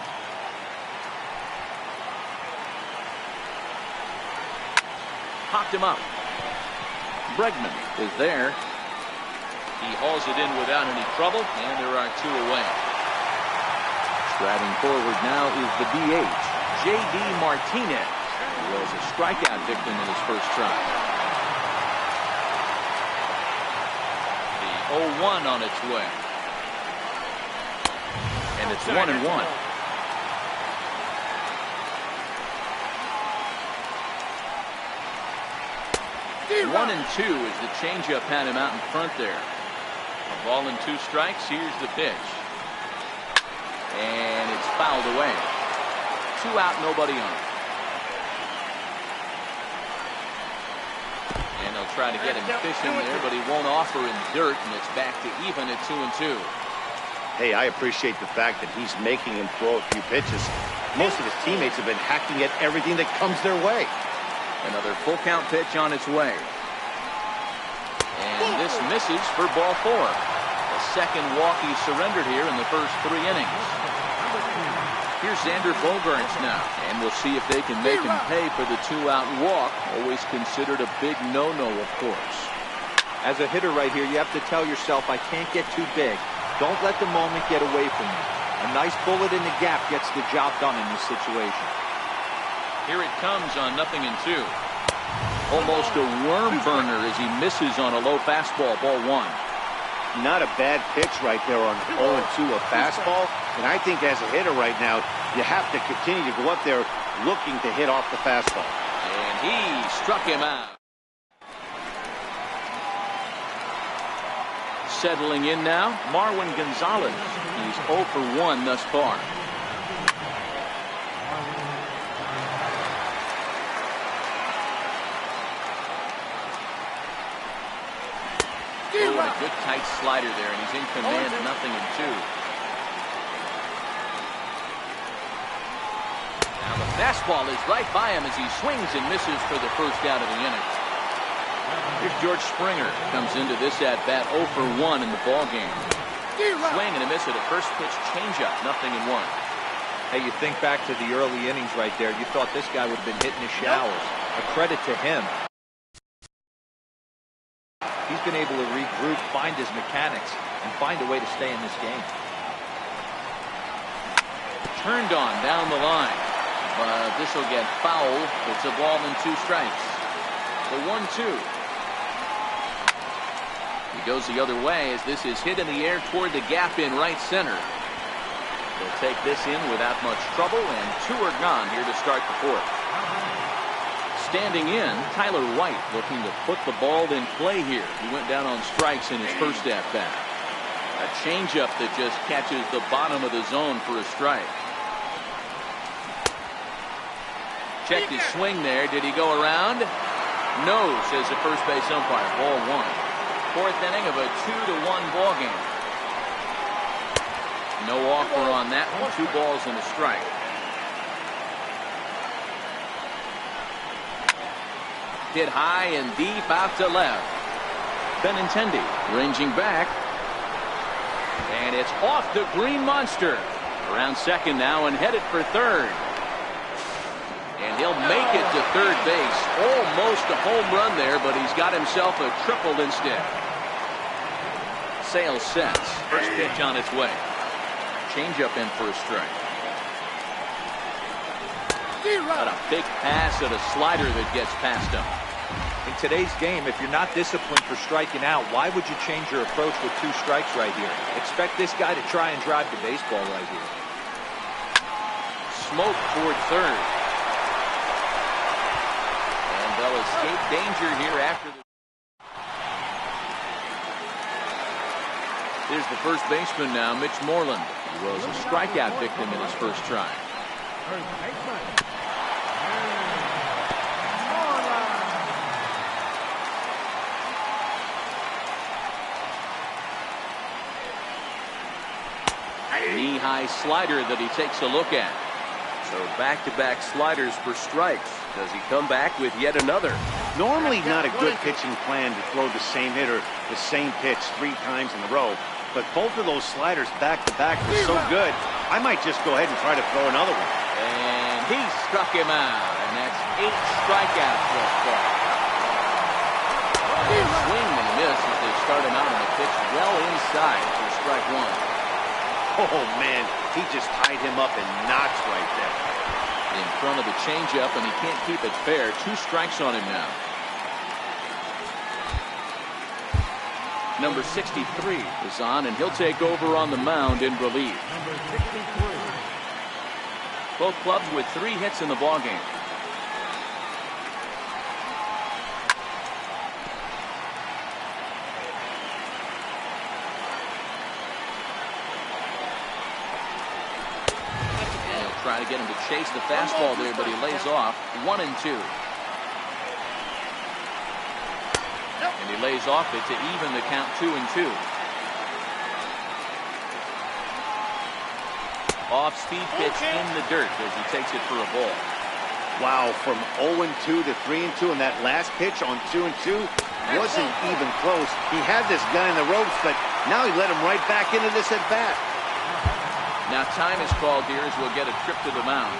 Popped him up. Bregman is there. He hauls it in without any trouble, and there are 2 away. Striding forward now is the DH, J.D. Martinez, who was a strikeout victim in his first try. The 0-1 on its way. And it's 1-1. 1-2 as the changeup had him out in front there. A ball and 2 strikes. Here's the pitch. And it's fouled away. 2 out, nobody on. And they'll try to get him fishing there, but he won't offer in dirt, and it's back to even at 2-2. Hey, I appreciate the fact that he's making him throw a few pitches. Most of his teammates have been hacking at everything that comes their way. Another full count pitch on its way. And this misses for ball 4. The second walk he surrendered here in the first 3 innings. Here's Xander Bogaerts now, and we'll see if they can make him pay for the 2-out walk. Always considered a big no-no, of course. As a hitter right here, you have to tell yourself, I can't get too big. Don't let the moment get away from you. A nice bullet in the gap gets the job done in this situation. Here it comes on 0-2. Almost a worm burner as he misses on a low fastball, ball 1. Not a bad pitch right there on 0-2, a fastball. And I think as a hitter right now, you have to continue to go up there looking to hit off the fastball. And he struck him out. Settling in now, Marwin Gonzalez. He's 0 for 1 thus far. Oh, a good tight slider there, and he's in command, 0-2. Now the fastball is right by him as he swings and misses for the first out of the inning. Here's George Springer. Comes into this at-bat 0 for 1 in the ballgame. Swing and a miss at a first pitch changeup, 0-1. Hey, you think back to the early innings right there. You thought this guy would have been hitting his showers. A credit to him. He's been able to regroup, find his mechanics, and find a way to stay in this game. Turned on down the line. But this will get foul. It's a ball and 2 strikes. The 1-2. He goes the other way as this is hit in the air toward the gap in right center. They'll take this in without much trouble, and 2 are gone here to start the 4th. Standing in, Tyler White looking to put the ball in play here. He went down on strikes in his first at-bat. A changeup that just catches the bottom of the zone for a strike. Checked his swing there. Did he go around? No, says the first base umpire. Ball 1. 4th inning of a 2-1 ball game. No offer on that one. 2 balls and a strike. Hit high and deep out to left. Benintendi ranging back. And it's off the green monster. Around second now and headed for third. And he'll make it to third base. Almost a home run there, but he's got himself a triple instead. Sales sets. First pitch on its way. Changeup in for a strike. But a big pass and a slider that gets past him. In today's game, if you're not disciplined for striking out, why would you change your approach with 2 strikes right here? Expect this guy to try and drive the baseball right here. Smoke toward third. And they'll escape danger here after the... Here's the first baseman now, Mitch Moreland. He was a strikeout victim in his first try. Knee-high slider that he takes a look at. So back-to-back sliders for strikes. Does he come back with yet another? Normally not a good pitching plan to throw the same hitter the same pitch 3 times in a row. But both of those sliders back-to-back were so good, I might just go ahead and try to throw another one. And he struck him out. And that's 8 strikeouts thus far. Swing and miss as they start him out on the pitch well inside for strike 1. Oh, man, he just tied him up in knots right there. In front of the changeup, and he can't keep it fair. 2 strikes on him now. Number 63 is on, and he'll take over on the mound in relief. Both clubs with 3 hits in the ballgame. Try to get him to chase the fastball there, but he lays off. 1-2. And he lays off it to even the count 2-2. Off-speed pitch in the dirt as he takes it for a ball. Wow, from 0-2 to 3-2, and that last pitch on 2-2 wasn't even close. He had this guy in the ropes, but now he let him right back into this at-bat. Now time is called here as we'll get a trip to the mound.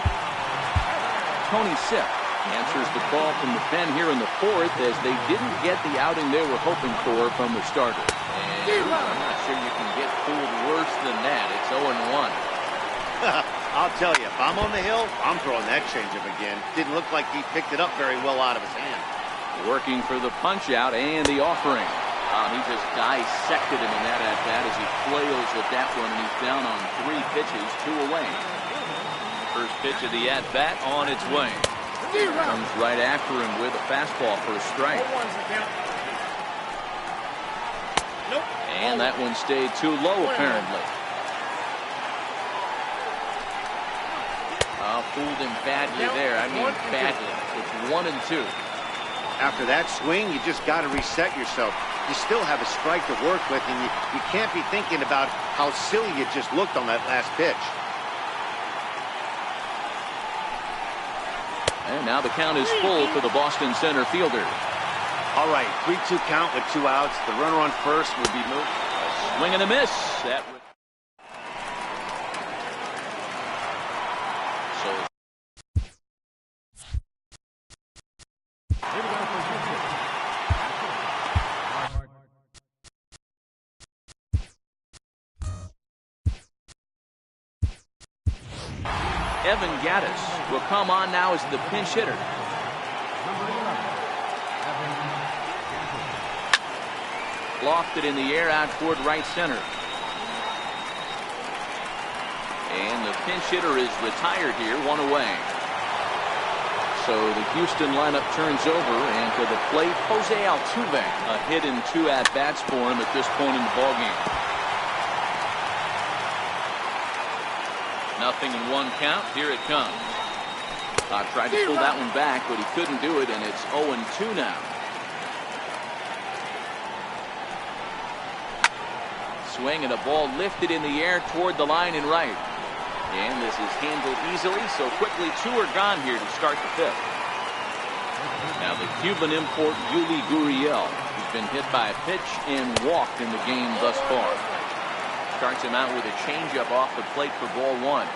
Tony Sipp answers the call from the pen here in the 4th as they didn't get the outing they were hoping for from the starter. And I'm not sure you can get fooled worse than that. It's 0-1. I'll tell you, if I'm on the hill, I'm throwing that changeup again. Didn't look like he picked it up very well out of his hand. Working for the punch out and the offering. He just dissected him in that at-bat as he flails at that one, and he's down on 3 pitches, 2 away. First pitch of the at-bat on its way. Comes right after him with a fastball for a strike. And that one stayed too low, apparently. Fooled him badly there. I mean badly. It's 1-2. After that swing, you just got to reset yourself. You still have a strike to work with, and you can't be thinking about how silly you just looked on that last pitch. And now the count is full for the Boston center fielder. All right, 3-2 count with 2 outs. The runner on first will be moved. Swing and a miss. Evan Gaddis will come on now as the pinch hitter. Lofted in the air out toward right center. And the pinch hitter is retired here, one away. So the Houston lineup turns over, and to the plate, Jose Altuve. A hit in 2 at-bats for him at this point in the ballgame. 0-1 count. Here it comes. Tried to pull that one back, but he couldn't do it, and it's 0-2 now. Swing and a ball lifted in the air toward the line and right. And this is handled easily, so quickly 2 are gone here to start the 5th. Now the Cuban import Yuli Gurriel has been hit by a pitch and walked in the game thus far. Starts him out with a changeup off the plate for ball 1.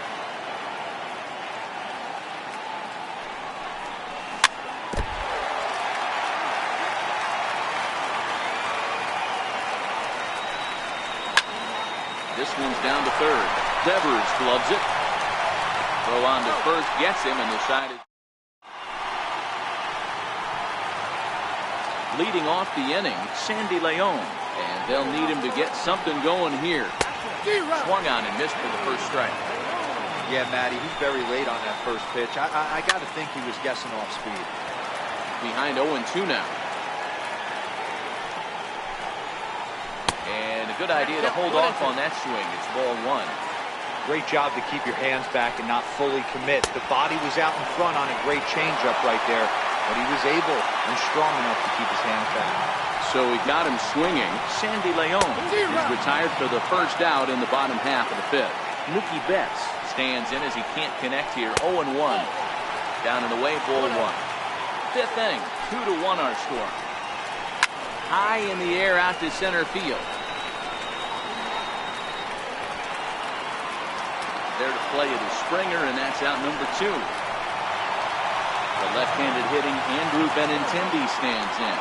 This one's down to third. Devers gloves it. Throw on to first, gets him, and the side is leading off the inning, Sandy Leon, and they'll need him to get something going here. Swung on and missed for the first strike. Yeah, Matty, he's very late on that first pitch. I got to think he was guessing off speed. Behind 0-2 now. And a good idea to hold off on that swing. It's ball 1. Great job to keep your hands back and not fully commit. The body was out in front on a great changeup right there, but he was able and strong enough to keep his hands back. So he got him swinging. Sandy Leon is retired for the first out in the bottom half of the 5th. Mookie Betts stands in as he can't connect here. 0-1. Down and away, ball 1. 5th inning, 2-1 our score. High in the air out to center field. There to play it is Springer, and that's out number 2. The left-handed hitting Andrew Benintendi stands in.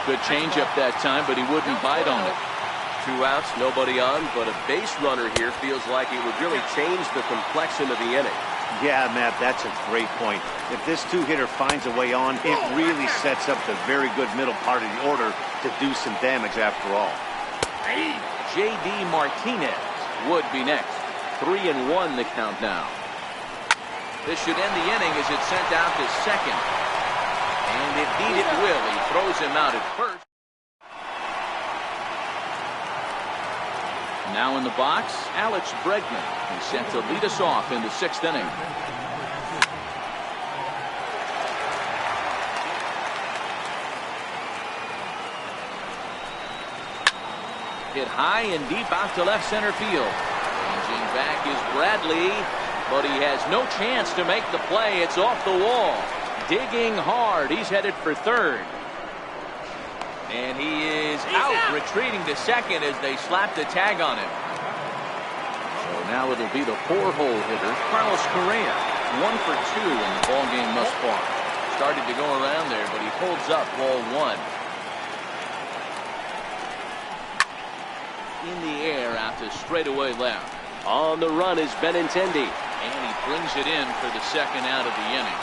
Good changeup that time, but he wouldn't bite on it. 2 outs, nobody on, but a base runner here feels like it would really change the complexion of the inning. Yeah, Matt, that's a great point. If this 2-hitter finds a way on, it really sets up the very good middle part of the order to do some damage after all. J.D. Martinez would be next. 3-1 the count now. This should end the inning as it's sent out to second. And indeed it will. He throws him out at first. Now in the box, Alex Bregman. He's set to lead us off in the 6th inning. Hit high and deep out to left center field. Changing back is Bradley, but he has no chance to make the play. It's off the wall. Digging hard. He's headed for third. And he is out, retreating to second as they slap the tag on him. So now it'll be the 4-hole hitter, Carlos Correa. 1 for 2 in the ball game thus far. Started to go around there, but he holds up ball 1. In the air out to straightaway left. On the run is Benintendi, and he brings it in for the second out of the inning.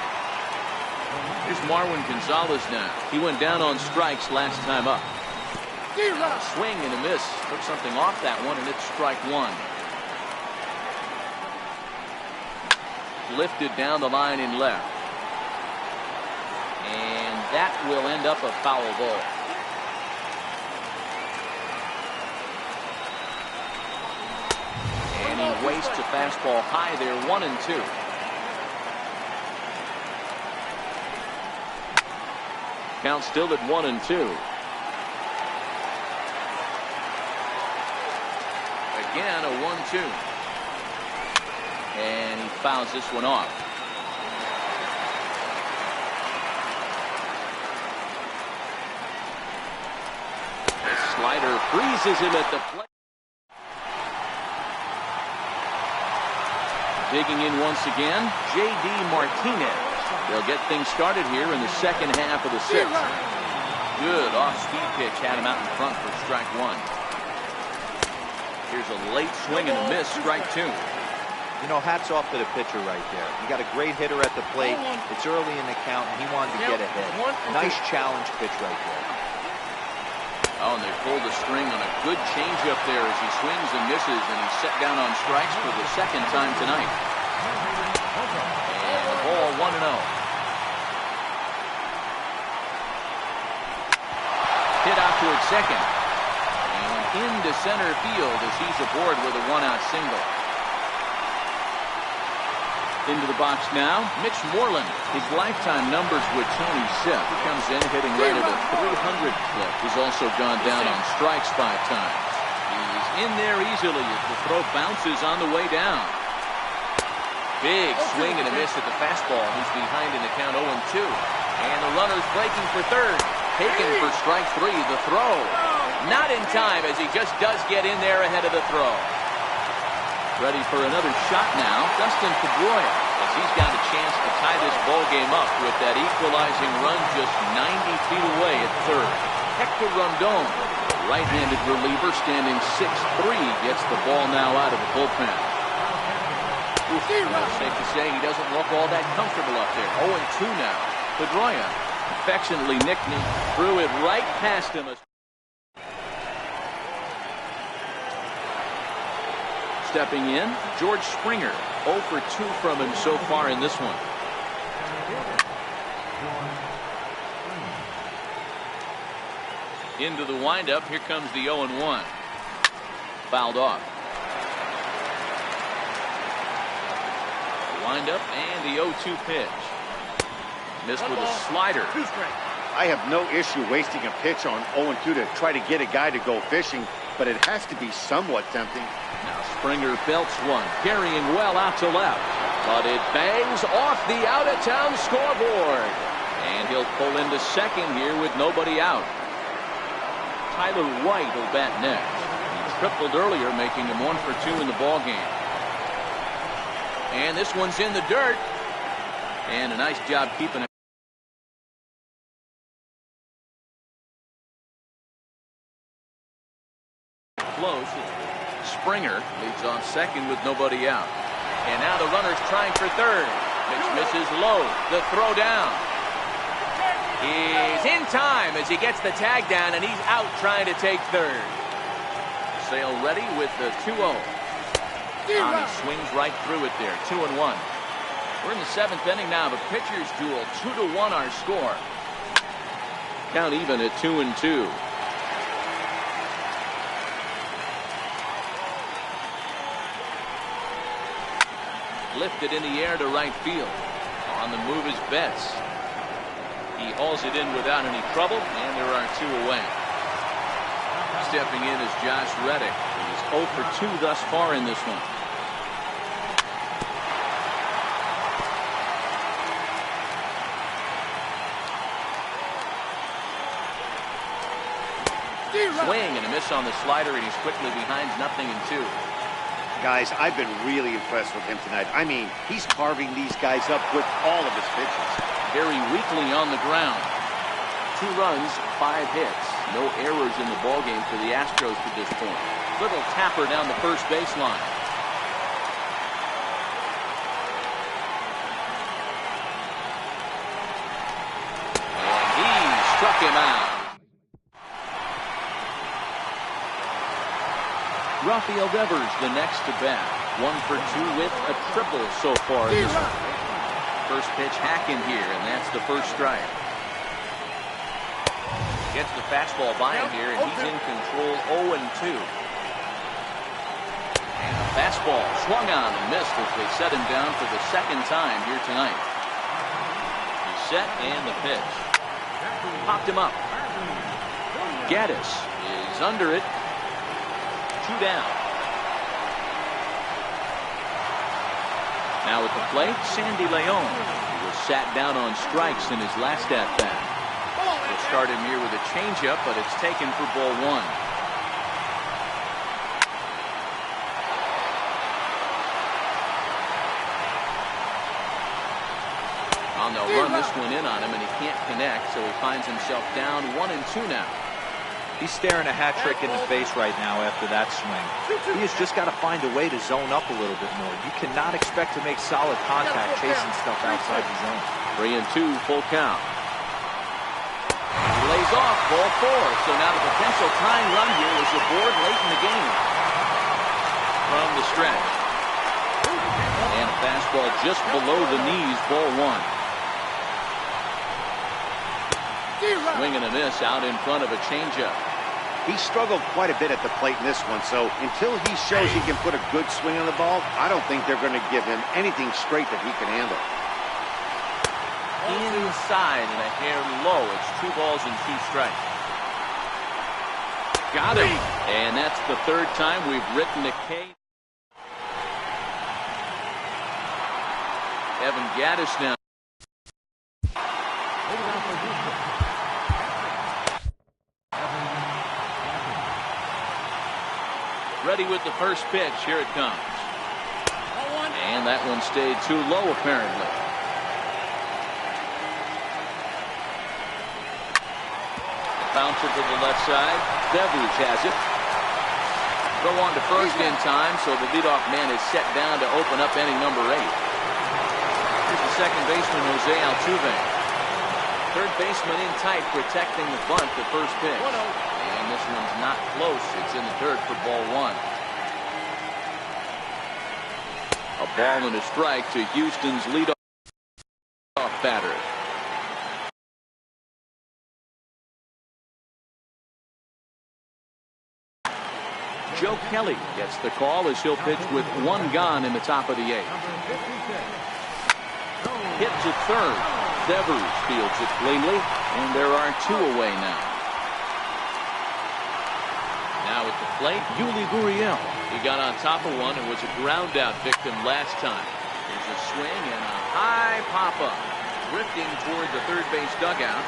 Here's Marwin Gonzalez now. He went down on strikes last time up. Swing and a miss. Took something off that one, and it's strike 1. Lifted down the line in left. And that will end up a foul ball. And he wastes a fastball high there, 1-2. Count still at 1-2. Again, a 1-2. And he fouls this one off. The slider freezes him at the plate. Digging in once again, J.D. Martinez. They'll get things started here in the second half of the 6th. Good off-speed pitch had him out in front for strike 1. Here's a late swing and a miss, strike 2. You know, hats off to the pitcher right there. You got a great hitter at the plate. It's early in the count, and he wanted to get ahead. Nice challenge pitch right there. Oh, and they pulled the string on a good changeup there as he swings and misses, and he's set down on strikes for the second time tonight. And the ball 1-0. Hit out towards second. And into center field as he's aboard with a one-out single. Into the box now, Mitch Moreland. His lifetime numbers with Tony Sepp. He comes in hitting right at a 300 clip. He's also gone down on strikes 5 times. He's in there easily as the throw bounces on the way down. Big swing and a miss at the fastball. He's behind in the count 0-2. And the runner's breaking for third. Taken for strike 3. The throw. Not in time as he just does get in there ahead of the throw. Ready for another shot now, Dustin Pedroia, as he's got a chance to tie this ball game up with that equalizing run just 90 feet away at third. Hector Rondon, right-handed reliever standing 6'3", gets the ball now out of the bullpen. It's safe to say he doesn't look all that comfortable up there. 0-2 now. Pedroia, affectionately nicknamed, threw it right past him. Stepping in, George Springer. 0 for 2 from him so far in this one. Into the windup. Here comes the 0-1. Fouled off. The windup and the 0-2 pitch. Missed with a slider. I have no issue wasting a pitch on 0-2 to try to get a guy to go fishing, but it has to be somewhat tempting. Now Springer belts one, carrying well out to left, but it bangs off the out-of-town scoreboard. And he'll pull into second here with nobody out. Tyler White will bat next. He tripled earlier, making him 1 for 2 in the ballgame. And this one's in the dirt. And a nice job keeping it close. Springer leads on second with nobody out. And now the runner's trying for third. Pitch misses low. The throw down. He's in time as he gets the tag down, and he's out trying to take third. Sale ready with the 2-0. Tommy swings right through it there. 2-1. We're in the 7th inning now. The pitcher's duel. 2-1 our score. Count even at 2-2. Lifted in the air to right field. On the move is Betts. He hauls it in without any trouble, and there are 2 away. Stepping in is Josh Reddick. He's 0 for 2 thus far in this one. Swing and a miss on the slider, and he's quickly behind 0-2. Guys, I've been really impressed with him tonight. I mean, he's carving these guys up with all of his pitches. Very weakly on the ground. 2 runs, 5 hits. No errors in the ballgame for the Astros to this point. Little tapper down the first baseline. And he struck him out. Rafael Devers the next to bat. 1 for 2 with a triple so far in this one. First pitch hack in here, and that's the first strike. Gets the fastball by him here, and he's in control. 0-2. And the fastball swung on and missed as they set him down for the second time here tonight. He's set, and the pitch. Popped him up. Gaddis is under it. 2 down. Now at the plate, Sandy Leon, who was sat down on strikes in his last at-bat. We'll start him here with a changeup, but it's taken for ball 1. On they'll run this one in on him, and he can't connect, so he finds himself down 1-2 now. He's staring a hat trick in the face right now after that swing. He has just got to find a way to zone up a little bit more. You cannot expect to make solid contact chasing stuff outside the zone. 3-2, full count. He lays off, ball 4. So now the potential tying run here is aboard late in the game. From the stretch. And a fastball just below the knees, ball 1. Swing and a miss out in front of a changeup. He struggled quite a bit at the plate in this one, so until he shows he can put a good swing on the ball, I don't think they're going to give him anything straight that he can handle. Inside and a hair low. It's 2 balls and 2 strikes. Got him. And that's the 3rd time we've written a K. Evan Gaddis now. Ready with the first pitch. Here it comes. And that one stayed too low, apparently. Bouncer to the left side. Beverage has it. Throw on to first in time, so the leadoff man is set down to open up inning number 8. Here's the second baseman, Jose Altuve. Third baseman in tight, protecting the bunt at first pitch. And this one's not close. It's in the dirt for ball 1. A ball and a strike to Houston's leadoff batter. Joe Kelly gets the call as he'll pitch with 1 gone in the top of the 8th. Hit to third. Devers fields it cleanly, and there are 2 away now. Now at the plate, Yuli Gurriel. He got on top of one and was a ground out victim last time. There's a swing and a high pop-up. Drifting toward the third base dugout,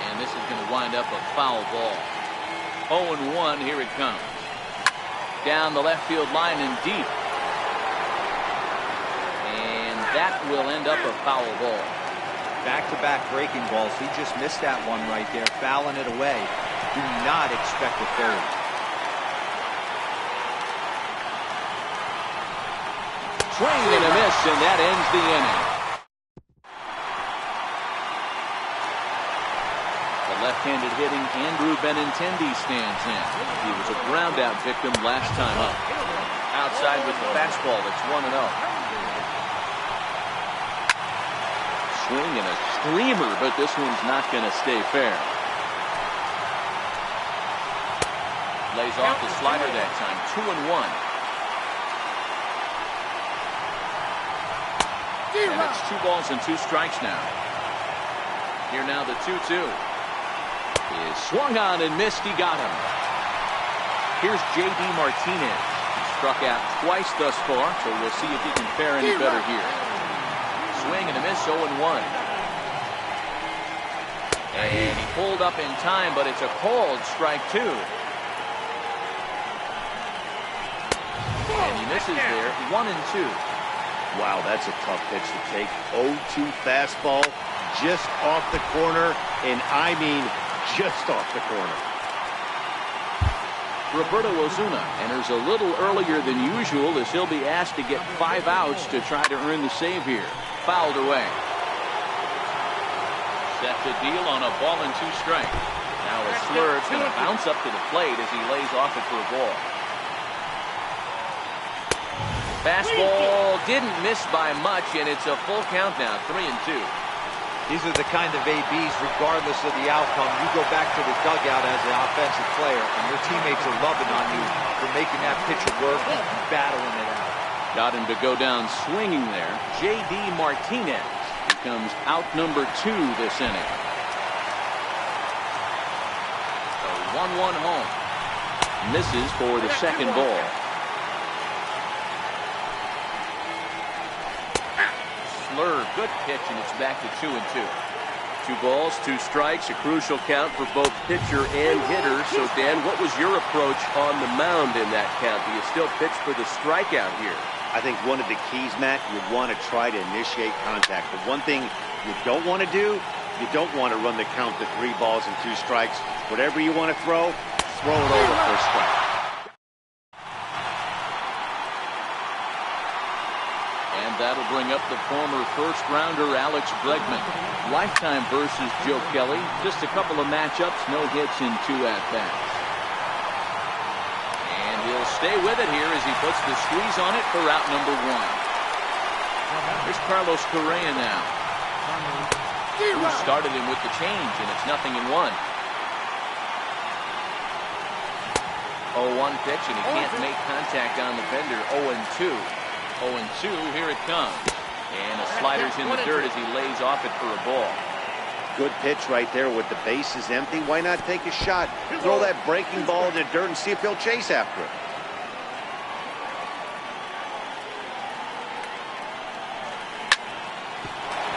and this is going to wind up a foul ball. 0-1, here it comes. Down the left field line and deep. And that will end up a foul ball. Back-to-back breaking balls. He just missed that one right there, fouling it away. Do not expect a third. Swing and a miss, and that ends the inning. The left-handed hitting Andrew Benintendi stands in. He was a ground-out victim last time up. Outside with the fastball, it's 1-0. Swing and a screamer, but this one's not going to stay fair. Lays off the slider that time, 2-1. And it's 2 balls and 2 strikes now. Here now the 2-2. Is swung on and missed. He got him. Here's J.D. Martinez. He struck out twice thus far, so we'll see if he can fare any better here. Swing and a miss, 0-1. And he pulled up in time, but it's a called strike 2. And he misses there, 1-2. Wow, that's a tough pitch to take. 0-2 fastball, just off the corner, and I mean just off the corner. Roberto Osuna enters a little earlier than usual as he'll be asked to get 5 outs to try to earn the save here. Fouled away. Set to deal on a ball and 2 strikes. Now a slurve's going to bounce up to the plate as he lays off it for a ball. Fastball didn't miss by much, and it's a full count now, 3-2. These are the kind of ABs, regardless of the outcome. You go back to the dugout as an offensive player, and your teammates are loving on you for making that pitcher work and battling it out. Got him to go down swinging there. J.D. Martinez becomes out number 2 this inning. So 1-1 home. Misses for the second ball. Slurve, good pitch, and it's back to 2-2. 2 balls, 2 strikes, a crucial count for both pitcher and hitter. So, Dan, what was your approach on the mound in that count? Do you still pitch for the strikeout here? I think one of the keys, Matt, you want to try to initiate contact. The one thing you don't want to do, you don't want to run the count to 3 balls and 2 strikes. Whatever you want to throw, throw it over for a strike. And that'll bring up the former first-rounder Alex Bregman. Lifetime versus Joe Kelly. Just a couple of matchups, no hits in 2 at-bats. And he'll stay with it here as he puts the squeeze on it for out number 1. Here's Carlos Correa now. Who started him with the change, and it's 0-1. 0-1 pitch, and he can't make contact on the bender. 0-2. 0-2, here it comes. And the slider's in the dirt as he lays off it for a ball. Good pitch right there with the bases empty. Why not take a shot? Throw that breaking ball in the dirt and see if he'll chase after it.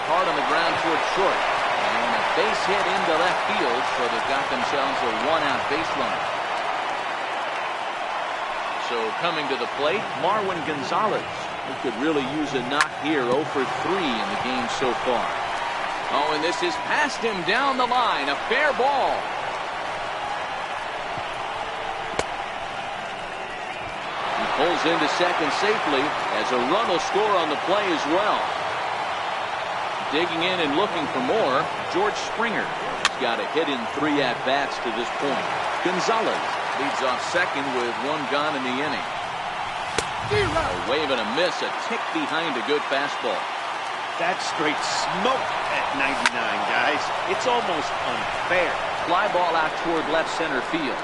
Hard on the ground toward short. And a base hit into left field, so they've got themselves a 1-out base runner. So coming to the plate, Marwin Gonzalez, who could really use a knock here. 0 for 3 in the game so far. Oh, and this is past him down the line. A fair ball. He pulls into second safely as a run will score on the play as well. Digging in and looking for more, George Springer. He's got a hit in 3 at-bats to this point. Gonzalez leads off second with 1 gone in the inning. A wave and a miss, a tick behind a good fastball. That's straight smoke at 99, guys. It's almost unfair. Fly ball out toward left center field.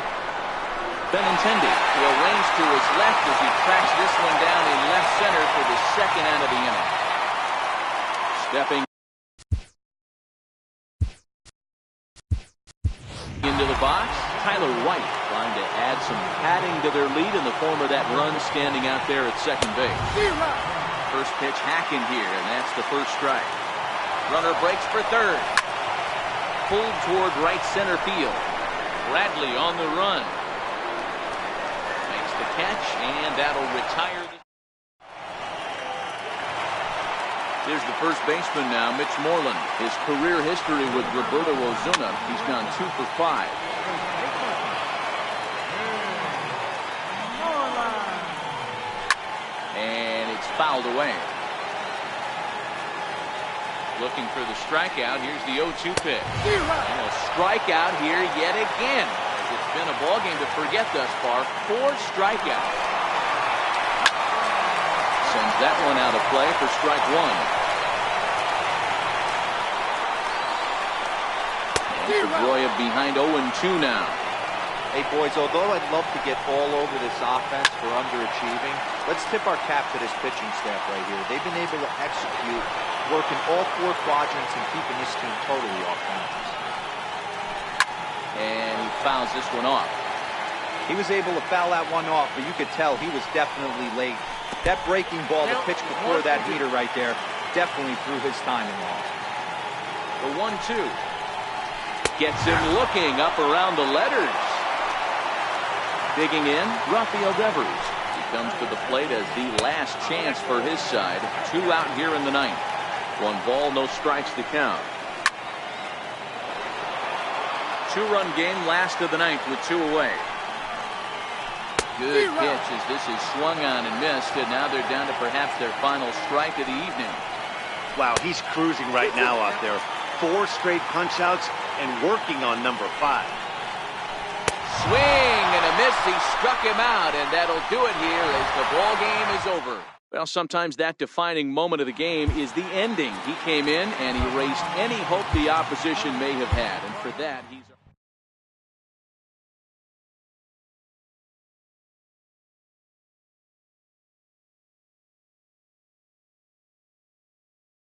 Benintendi will range to his left as he tracks this one down in left center for the 2nd out of the inning. Stepping into the box, Tyler White trying to add some padding to their lead in the form of that run standing out there at second base. First pitch hacking here, and that's the first strike. Runner breaks for third. Pulled toward right center field. Bradley on the run. Makes the catch, and that'll retire the... Here's the first baseman now, Mitch Moreland. His career history with Roberto Osuna, he's gone 2 for 5. And it's fouled away. Looking for the strikeout. Here's the 0-2 pitch. And a strikeout here yet again. As it's been a ball game to forget thus far. 4 strikeouts. Sends that one out of play for strike 1. Pedroia behind 0-2 now. Hey, boys, although I'd love to get all over this offense for underachieving, let's tip our cap to this pitching staff right here. They've been able to execute, working all 4 quadrants and keeping this team totally off balance. And he fouls this one off. He was able to foul that one off, but you could tell he was definitely late. That breaking ball, the pitch before that heater right there, definitely threw his timing off. The 1-2. Gets him looking up around the letters. Digging in, Rafael Devers. He comes to the plate as the last chance for his side. 2 out here in the 9th. 1 ball, no strikes to count. 2-run game, last of the 9th with 2 away. Good pitch as this is swung on and missed, and now they're down to perhaps their final strike of the evening. Wow, he's cruising right now out there. 4 straight punch-outs and working on number 5. Swing and a miss. He struck him out, and that'll do it here as the ball game is over. Well, sometimes that defining moment of the game is the ending. He came in and he erased any hope the opposition may have had, and for that, he's